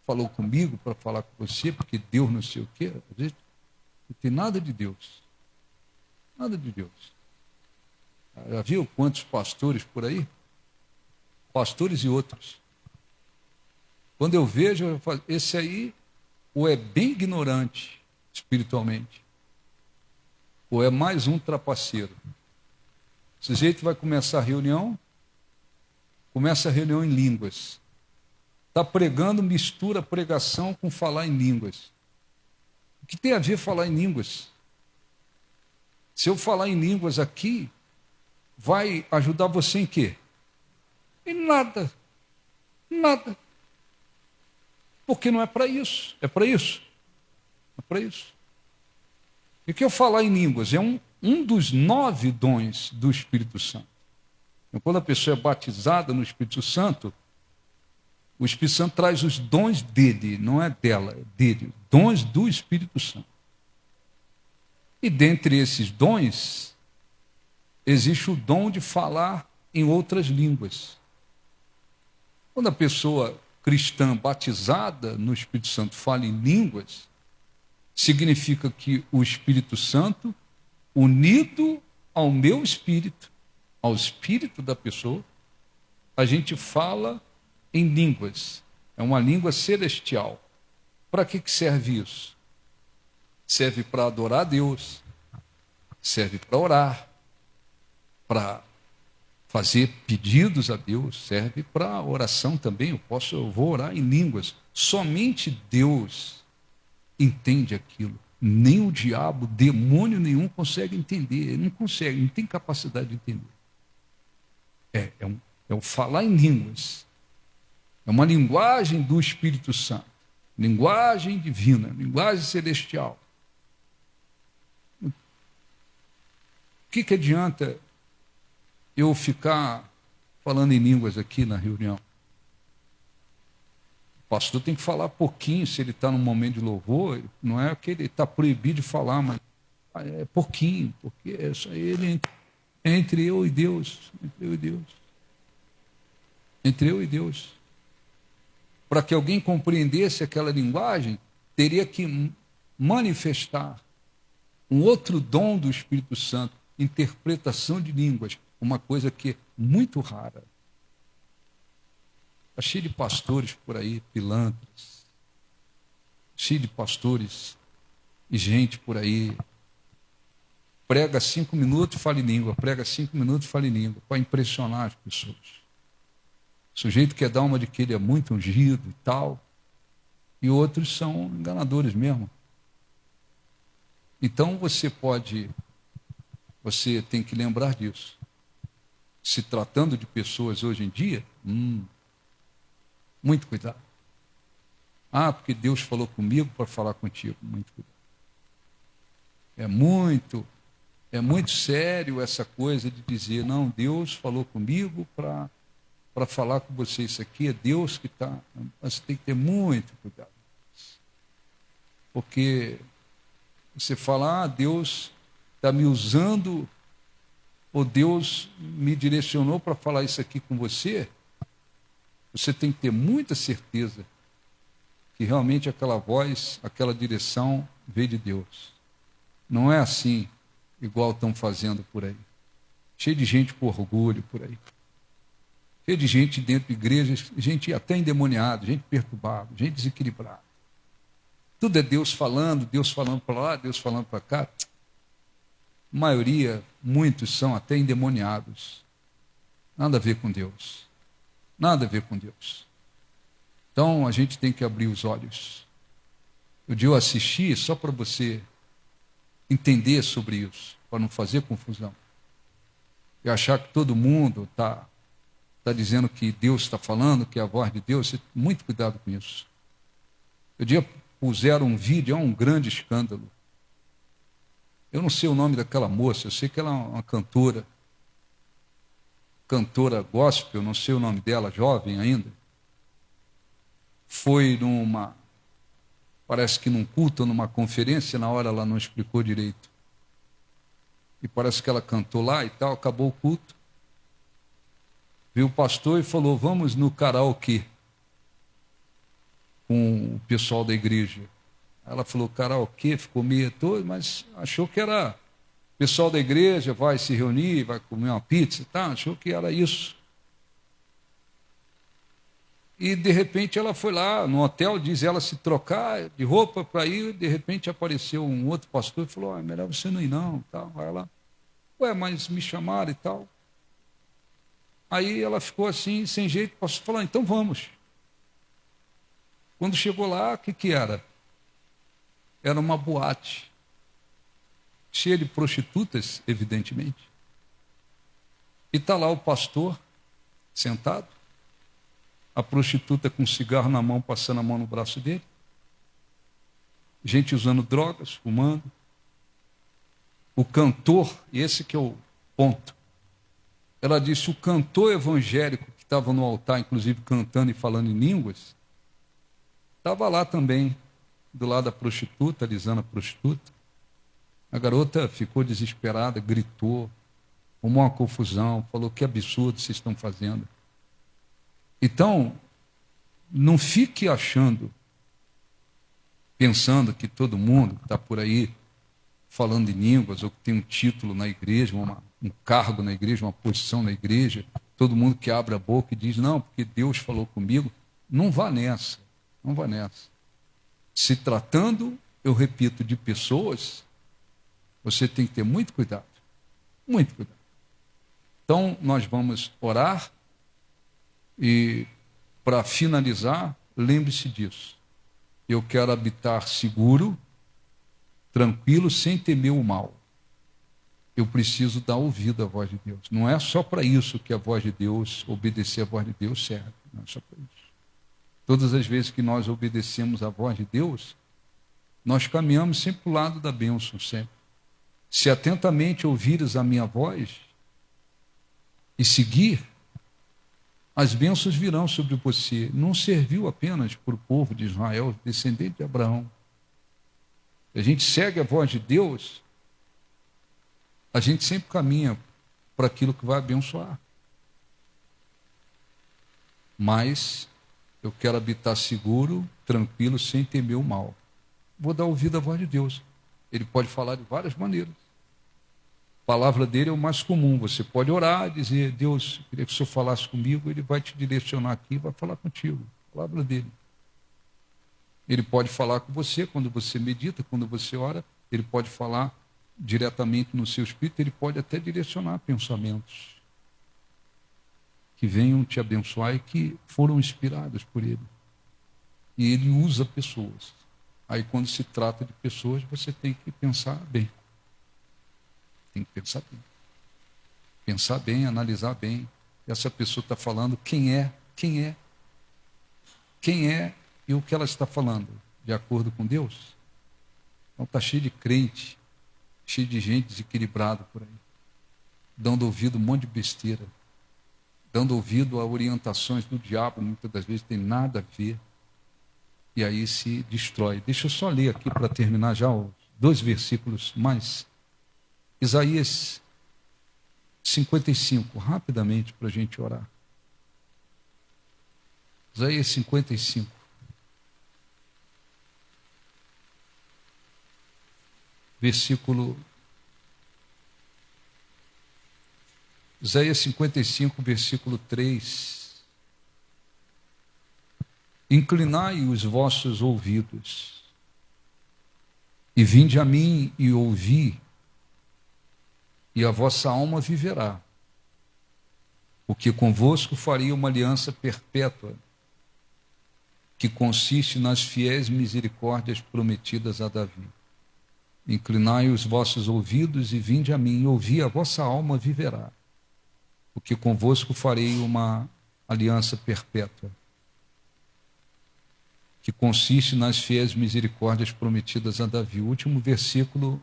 falou comigo para falar com você, porque Deus não sei o quê. Às vezes não tem nada de Deus. Nada de Deus. Já viu quantos pastores por aí? Pastores e outros. Quando eu vejo, eu falo, esse aí ou é bem ignorante espiritualmente, ou é mais um trapaceiro. Esse jeito vai começar a reunião, começa a reunião em línguas. Está pregando, mistura pregação com falar em línguas. O que tem a ver falar em línguas? Se eu falar em línguas aqui, vai ajudar você em quê? Em nada. Nada. Porque não é para isso. É para isso? É para isso. E o que eu falar em línguas é um dos 9 dons do Espírito Santo. Então, quando a pessoa é batizada no Espírito Santo, o Espírito Santo traz os dons dele, não é dela, é dele. Dons do Espírito Santo. E dentre esses dons, existe o dom de falar em outras línguas. Quando a pessoa cristã batizada no Espírito Santo fala em línguas, significa que o Espírito Santo, unido ao meu espírito, ao espírito da pessoa, a gente fala em línguas. É uma língua celestial. Para que serve isso? Serve para adorar a Deus, serve para orar, para fazer pedidos a Deus, serve para oração também. Eu vou orar em línguas. Somente Deus entende aquilo. Nem o diabo, demônio nenhum consegue entender. Ele não consegue, não tem capacidade de entender. É o falar em línguas. É uma linguagem do Espírito Santo. Linguagem divina, linguagem celestial. O que adianta eu ficar falando em línguas aqui na reunião? O pastor tem que falar pouquinho, se ele está num momento de louvor, não é que ele está proibido de falar, mas é pouquinho, porque é só ele entre eu e Deus, entre eu e Deus. Entre eu e Deus. Para que alguém compreendesse aquela linguagem, teria que manifestar um outro dom do Espírito Santo, interpretação de línguas, uma coisa que é muito rara. Está cheio de pastores por aí, pilantras, cheio de pastores e gente por aí. Prega 5 minutos e fala em língua, prega 5 minutos e fala em língua, para impressionar as pessoas. O sujeito quer dar uma de que ele é muito ungido e tal, e outros são enganadores mesmo. Então você tem que lembrar disso. Se tratando de pessoas hoje em dia, muito cuidado. Porque Deus falou comigo para falar contigo, muito cuidado. É muito sério essa coisa de dizer, não, Deus falou comigo para falar com você, isso aqui é Deus que está. Você tem que ter muito cuidado. Porque você fala, Deus está me usando, ou Deus me direcionou para falar isso aqui com você, você tem que ter muita certeza que realmente aquela voz, aquela direção veio de Deus. Não é assim, igual estão fazendo por aí. Cheio de gente com orgulho por aí. Cheio de gente dentro de igrejas, gente até endemoniada, gente perturbada, gente desequilibrada. Tudo é Deus falando para lá, Deus falando para cá. A maioria, muitos são até endemoniados. Nada a ver com Deus. Nada a ver com Deus. Então a gente tem que abrir os olhos. O dia eu assisti só para você entender sobre isso, para não fazer confusão. E achar que todo mundo está está dizendo que Deus está falando, que é a voz de Deus, você tem muito cuidado com isso. Um dia puseram um vídeo, é um grande escândalo. Eu não sei o nome daquela moça, eu sei que ela é uma cantora gospel, não sei o nome dela, jovem ainda. Foi parece que num culto, numa conferência, na hora ela não explicou direito. E parece que ela cantou lá e tal, acabou o culto. Veio o pastor e falou, vamos no karaokê com o pessoal da igreja. Ela falou, karaokê, ficou meio todo, mas achou que era o pessoal da igreja, vai se reunir, vai comer uma pizza, tá? Achou que era isso. E de repente ela foi lá no hotel, diz ela se trocar de roupa para ir, de repente apareceu um outro pastor e falou, é melhor você não ir não, tal. Aí ela, mas me chamaram e tal. Aí ela ficou assim, sem jeito, o pastor falou, então vamos. Quando chegou lá, o que era? Era uma boate, cheia de prostitutas, evidentemente. E está lá o pastor, sentado, a prostituta com um cigarro na mão, passando a mão no braço dele, gente usando drogas, fumando. O cantor, e esse que é o ponto, ela disse, o cantor evangélico que estava no altar, inclusive cantando e falando em línguas, estava lá também, do lado da prostituta, alisando a prostituta. A garota ficou desesperada, gritou, arrumou uma confusão, falou, que absurdo vocês estão fazendo. Então, não fique achando, pensando que todo mundo que está por aí falando em línguas, ou que tem um título na igreja, um cargo na igreja, uma posição na igreja, todo mundo que abre a boca e diz, não, porque Deus falou comigo, não vá nessa, não vá nessa. Se tratando, eu repito, de pessoas, você tem que ter muito cuidado, muito cuidado. Então, nós vamos orar e, para finalizar, lembre-se disso. Eu quero habitar seguro, tranquilo, sem temer o mal. Eu preciso dar ouvido à voz de Deus. Não é só para isso que a voz de Deus, obedecer à voz de Deus serve. Não é só para isso. Todas as vezes que nós obedecemos à voz de Deus, nós caminhamos sempre para o lado da bênção, sempre. Se atentamente ouvires a minha voz e seguir, as bênçãos virão sobre você. Não serviu apenas para o povo de Israel, descendente de Abraão. Se a gente segue a voz de Deus, a gente sempre caminha para aquilo que vai abençoar. Mas eu quero habitar seguro, tranquilo, sem temer o mal. Vou dar ouvido à voz de Deus. Ele pode falar de várias maneiras. A palavra dele é o mais comum. Você pode orar, dizer, Deus, queria que o Senhor falasse comigo, ele vai te direcionar aqui, vai falar contigo. A palavra dele. Ele pode falar com você quando você medita, quando você ora, ele pode falar diretamente no seu espírito, ele pode até direcionar pensamentos que venham te abençoar e que foram inspirados por ele. E ele usa pessoas. Aí quando se trata de pessoas, você tem que pensar bem. Tem que pensar bem. Pensar bem, analisar bem. Essa pessoa está falando quem é e o que ela está falando, de acordo com Deus. Então está cheio de crente, cheio de gente desequilibrada por aí, dando ouvido a um monte de besteira, dando ouvido a orientações do diabo, muitas das vezes tem nada a ver, e aí se destrói. Deixa eu só ler aqui para terminar já os 2 versículos mais. Isaías 55, rapidamente para a gente orar. Isaías 55. Isaías 55, versículo 3. Inclinai os vossos ouvidos, e vinde a mim e ouvi, e a vossa alma viverá, porque convosco farei uma aliança perpétua, que consiste nas fiéis misericórdias prometidas a Davi. Inclinai os vossos ouvidos e vinde a mim, e ouvi, a vossa alma viverá, porque convosco farei uma aliança perpétua, que consiste nas fiéis misericórdias prometidas a Davi. O último versículo,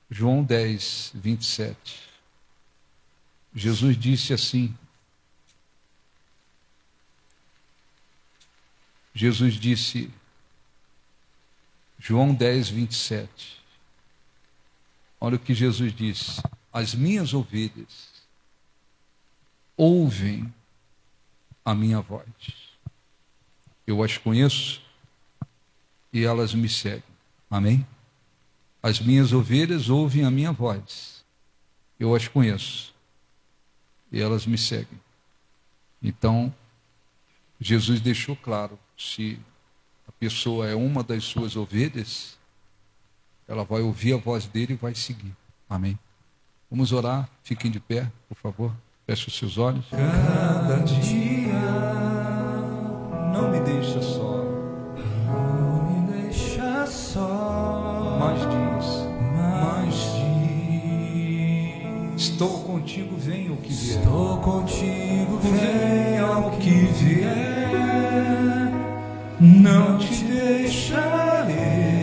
João 10, 27. Jesus disse assim, Jesus disse, João 10, 27, olha o que Jesus disse: as minhas ovelhas ouvem a minha voz, eu as conheço e elas me seguem. Amém? As minhas ovelhas ouvem a minha voz, eu as conheço e elas me seguem. Então, Jesus deixou claro, se a pessoa é uma das suas ovelhas, ela vai ouvir a voz dele e vai seguir. Amém? Vamos orar, fiquem de pé, por favor, feche os seus olhos. Cada dia Não me deixa só, não me deixa só, mas diz, estou estou contigo, venha o que vier. estou contigo, venha o que vier, não te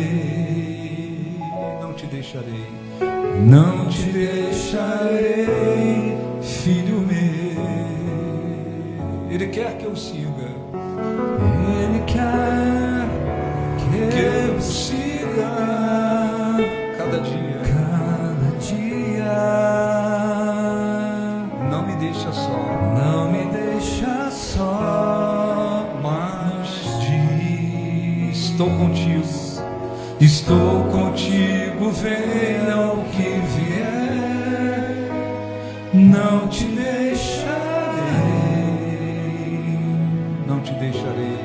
deixarei, Não te deixarei, não te deixarei, filho meu. Ele quer que eu siga, Ele quer que eu siga cada dia. cada dia. Não me deixa só, Não me deixa só, mas diz, estou contigo, estou contigo, venha o que vier, não te deixarei, não te deixarei.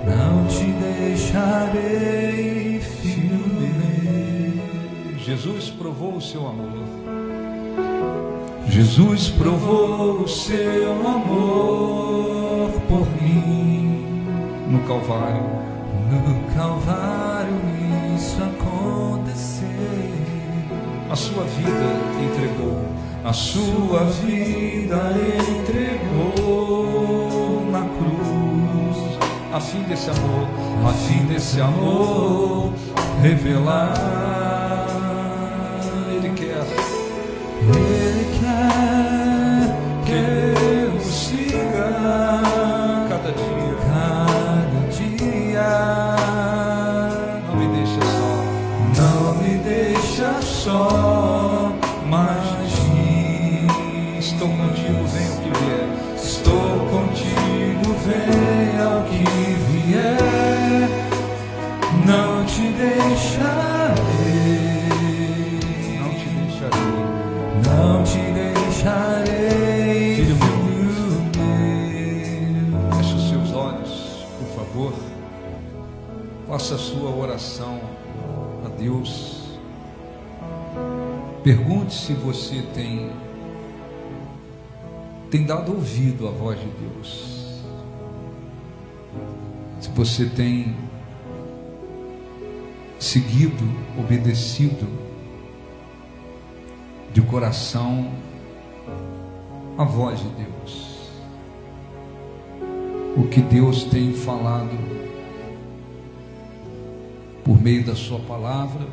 não te deixarei, filho meu. Jesus provou o seu amor, Jesus provou o seu amor por mim. no Calvário, No Calvário isso aconteceu. a sua vida entregou, A sua vida entregou na cruz, a fim desse amor, a fim desse amor revelar. Ele quer Ele quer que eu siga cada dia. cada dia. Não me deixa só, Não me deixa só, mas estou contigo, venha o que vier. estou contigo, venha o que vier, não te deixarei, Não te deixarei. não te deixarei, Filho meu. meu. Feche os seus olhos, por favor. Faça a sua oração a Deus. Pergunte se você tem dado ouvido à voz de Deus. Se você tem seguido, obedecido de coração a voz de Deus. O que Deus tem falado por meio da sua palavra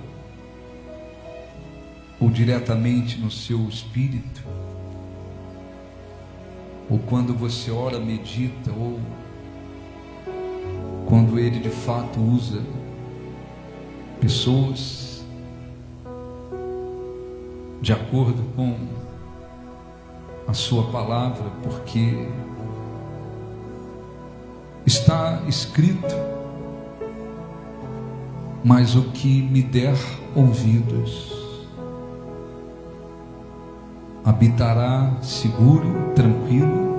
ou diretamente no seu espírito, ou quando você ora, medita, ou quando Ele de fato usa pessoas de acordo com a sua palavra, porque está escrito: mas o que me der ouvidos habitará seguro, tranquilo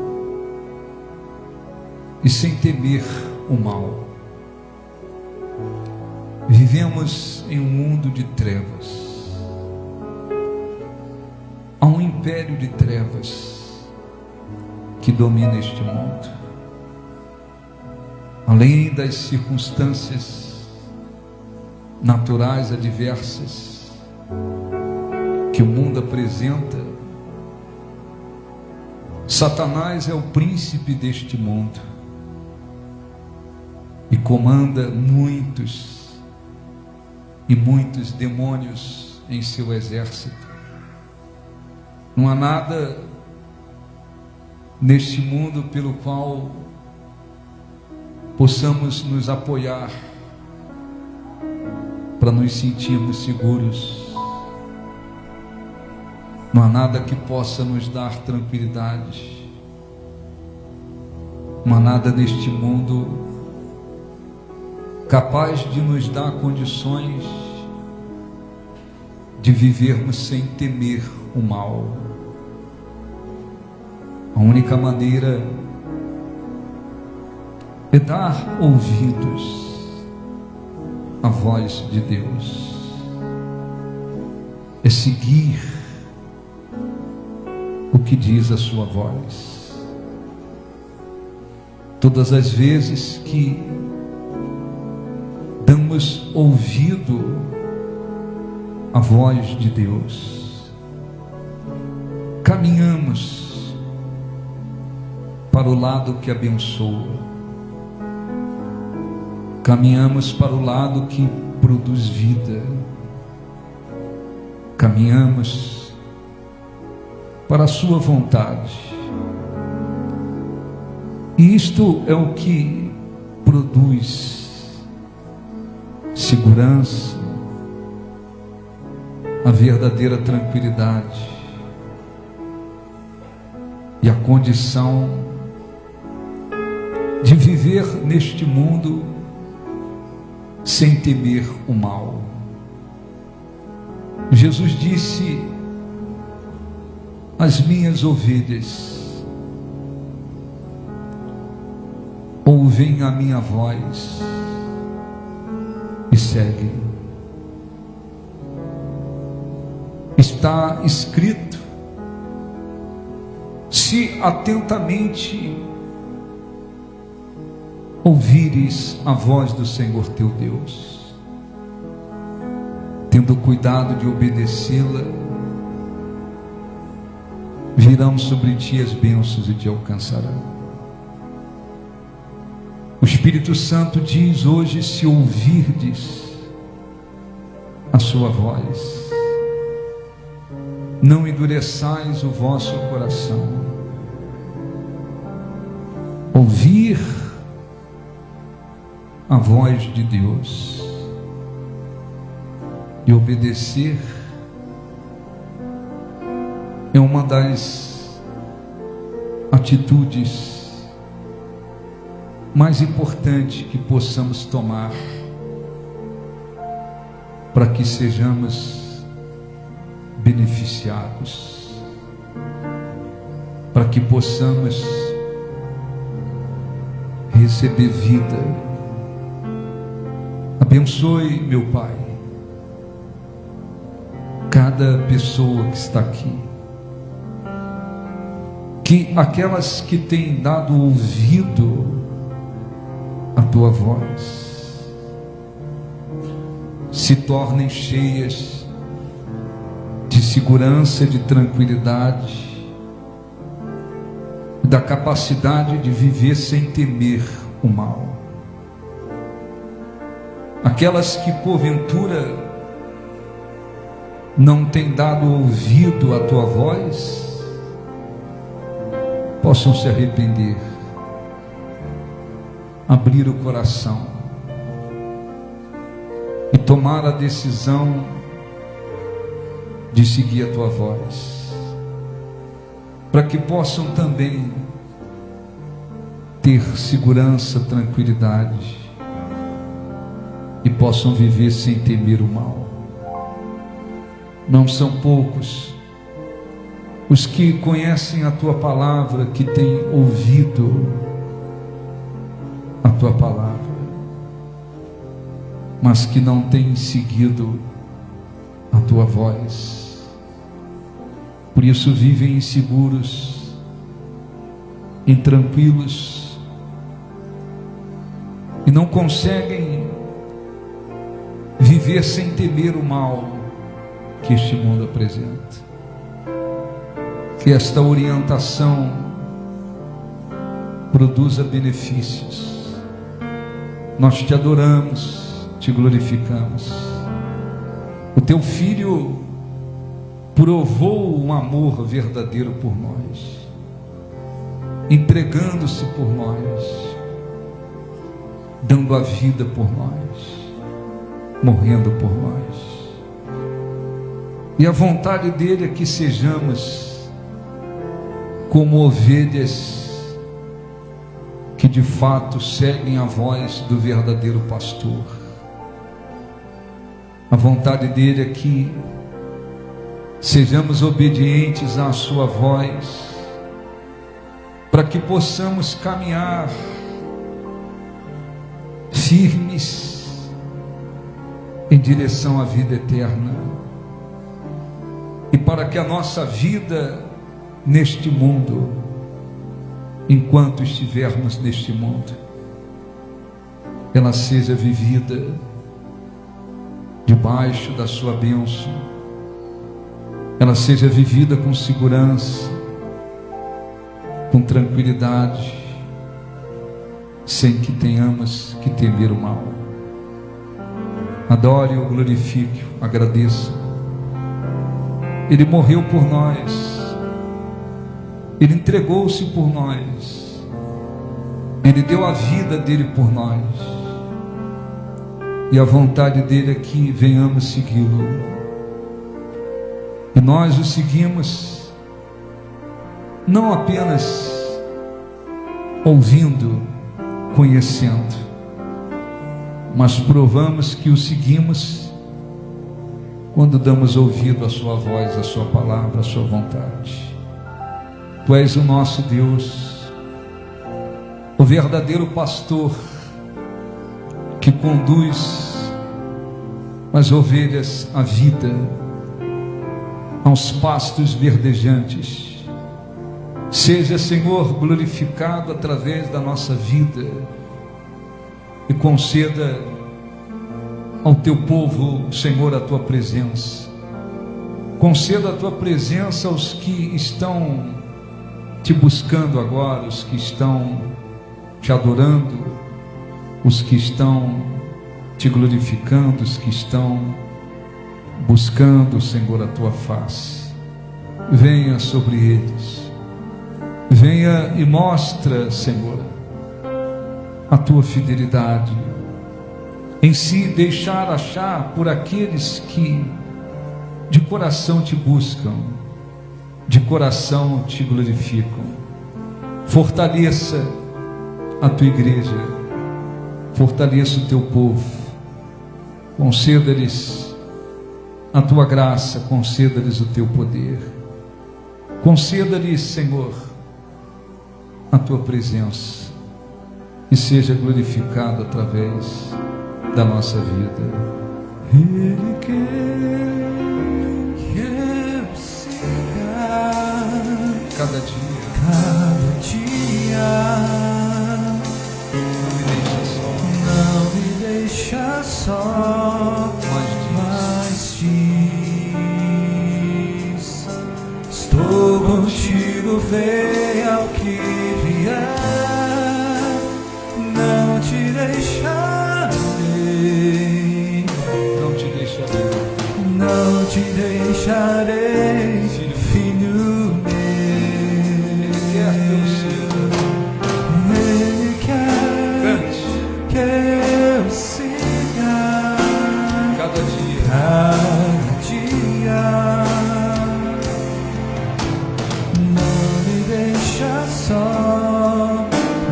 e sem temer o mal. Vivemos em um mundo de trevas. Há um império de trevas que domina este mundo. Além das circunstâncias naturais adversas que o mundo apresenta, Satanás é o príncipe deste mundo e comanda muitos e muitos demônios em seu exército. Não há nada neste mundo pelo qual possamos nos apoiar para nos sentirmos seguros. Não há nada que possa nos dar tranquilidade. Não há nada neste mundo capaz de nos dar condições de vivermos sem temer o mal. A única maneira é dar ouvidos à voz de Deus, é seguir o que diz a sua voz. Todas as vezes que damos ouvido à voz de Deus, caminhamos para o lado que abençoa, caminhamos para o lado que produz vida, caminhamos para a sua vontade. E isto é o que produz segurança, a verdadeira tranquilidade e a condição de viver neste mundo sem temer o mal. Jesus disse: as minhas ovelhas ouvem a minha voz e seguem. Está escrito: se atentamente ouvires a voz do Senhor teu Deus, tendo cuidado de obedecê-la, virão sobre ti as bênçãos e te alcançarão. O Espírito Santo diz hoje: se ouvirdes a sua voz, não endureçais o vosso coração. Ouvir a voz de Deus e obedecer é uma das atitudes mais importantes que possamos tomar para que sejamos beneficiados, para que possamos receber vida. Abençoe, meu Pai, cada pessoa que está aqui, que aquelas que têm dado ouvido à tua voz se tornem cheias de segurança, de tranquilidade, da capacidade de viver sem temer o mal. Aquelas que porventura não têm dado ouvido à tua voz, possam se arrepender, abrir o coração e tomar a decisão de seguir a tua voz, para que possam também ter segurança, tranquilidade e possam viver sem temer o mal. Não são poucos os que conhecem a tua palavra, que têm ouvido a tua palavra, mas que não têm seguido a tua voz. Por isso vivem inseguros, intranquilos, e não conseguem viver sem temer o mal que este mundo apresenta. Que esta orientação produza benefícios. Nós te adoramos, te glorificamos. O teu Filho provou um amor verdadeiro por nós, entregando-se por nós, dando a vida por nós, morrendo por nós. E a vontade dele é que sejamos como ovelhas que de fato seguem a voz do verdadeiro pastor. A vontade dele é que sejamos obedientes à sua voz, para que possamos caminhar firmes em direção à vida eterna, e para que a nossa vida neste mundo, enquanto estivermos neste mundo, ela seja vivida debaixo da sua bênção, ela seja vivida com segurança, com tranquilidade, sem que tenhamos que temer o mal. Adore-o, glorifique-o, agradeça. Ele morreu por nós, ele entregou-se por nós, ele deu a vida dele por nós, e a vontade dele é que venhamos segui-lo. E nós o seguimos não apenas ouvindo, conhecendo, mas provamos que o seguimos quando damos ouvido à sua voz, à sua palavra, à sua vontade. Tu és o nosso Deus, o verdadeiro pastor, que conduz as ovelhas à vida, aos pastos verdejantes. Seja, Senhor, glorificado através da nossa vida, e conceda ao teu povo, Senhor, a tua presença. Conceda a tua presença aos que estão te buscando agora, os que estão te adorando, os que estão te glorificando, os que estão buscando, Senhor, a tua face. Venha sobre eles, venha e mostra, Senhor, a tua fidelidade em se deixar achar por aqueles que de coração te buscam, de coração te glorificam. Fortaleça a tua igreja, fortaleça o teu povo, conceda-lhes a tua graça, conceda-lhes o teu poder, conceda-lhes, Senhor, a tua presença, e seja glorificado através da nossa vida. Ele quer que eu siga Cada dia, cada dia. não me deixa só, Não me deixa só, mas diz: estou contigo, venha ao que vier, não te deixarei, não te deixarei, não te deixarei, filho meu. Ele quer que eu siga. Ele quer Cante que eu siga cada dia, cada dia. Não me deixa só,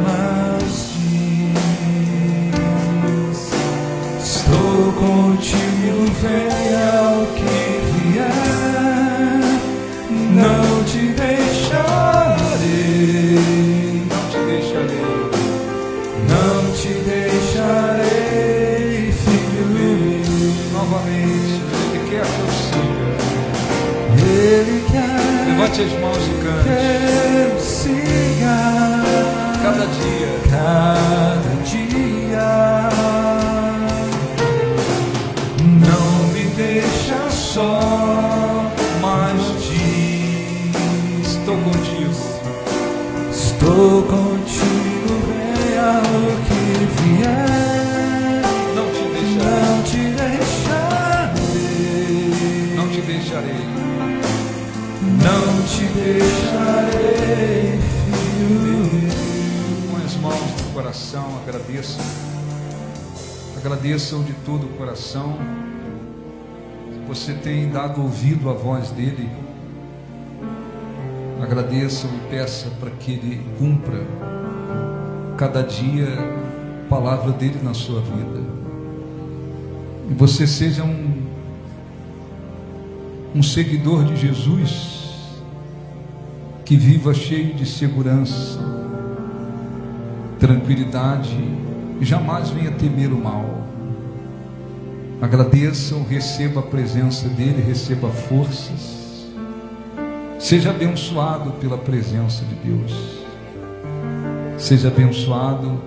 mas diz: estou contigo, venha ao que vier, não te deixarei, não te deixarei. não te deixarei, filho meu. Novamente, Ele quer que eu siga. Ele quer Levante as mãos e que cante eu siga cada dia. cada dia. Não me deixa só, mas diz: Estou contigo, estou contigo, deixarei, filho. Com as mãos no coração, agradeça. Agradeça-o de todo o coração. Você tem dado ouvido à voz dele. Agradeça-o e peça para que ele cumpra cada dia a palavra dele na sua vida. E você seja um seguidor de Jesus, que viva cheio de segurança, tranquilidade, e jamais venha temer o mal. Agradeçam, receba a presença dele, receba forças. Seja abençoado pela presença de Deus. Seja abençoado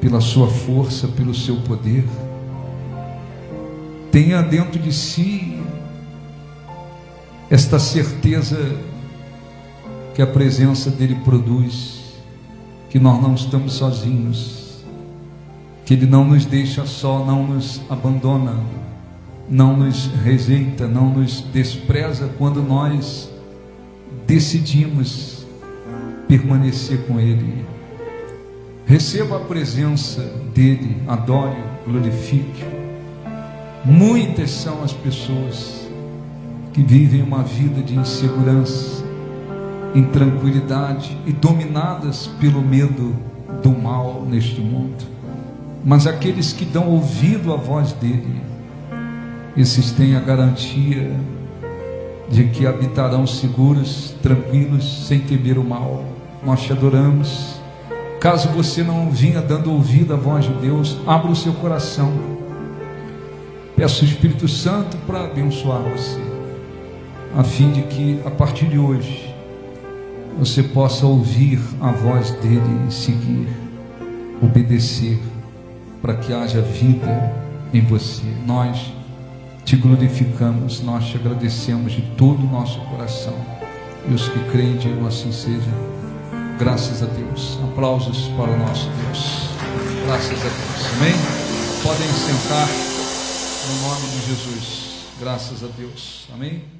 pela sua força, pelo seu poder. Tenha dentro de si esta certeza que a presença dele produz, que nós não estamos sozinhos, que ele não nos deixa só, não nos abandona, não nos rejeita, não nos despreza quando nós decidimos permanecer com ele. Receba a presença dele, adore, glorifique. Muitas são as pessoas que vivem uma vida de insegurança, intranquilidade e dominadas pelo medo do mal neste mundo. Mas aqueles que dão ouvido à voz dele, esses têm a garantia de que habitarão seguros, tranquilos, sem temer o mal. Nós te adoramos. Caso você não vinha dando ouvido à voz de Deus, abra o seu coração. Peça o Espírito Santo para abençoar você, a fim de que a partir de hoje você possa ouvir a voz dele e seguir, obedecer, para que haja vida em você. Nós te glorificamos, nós te agradecemos de todo o nosso coração. E os que creem, digam assim seja. Graças a Deus. Aplausos para o nosso Deus. Graças a Deus. Amém? Podem sentar no nome de Jesus. Graças a Deus. Amém?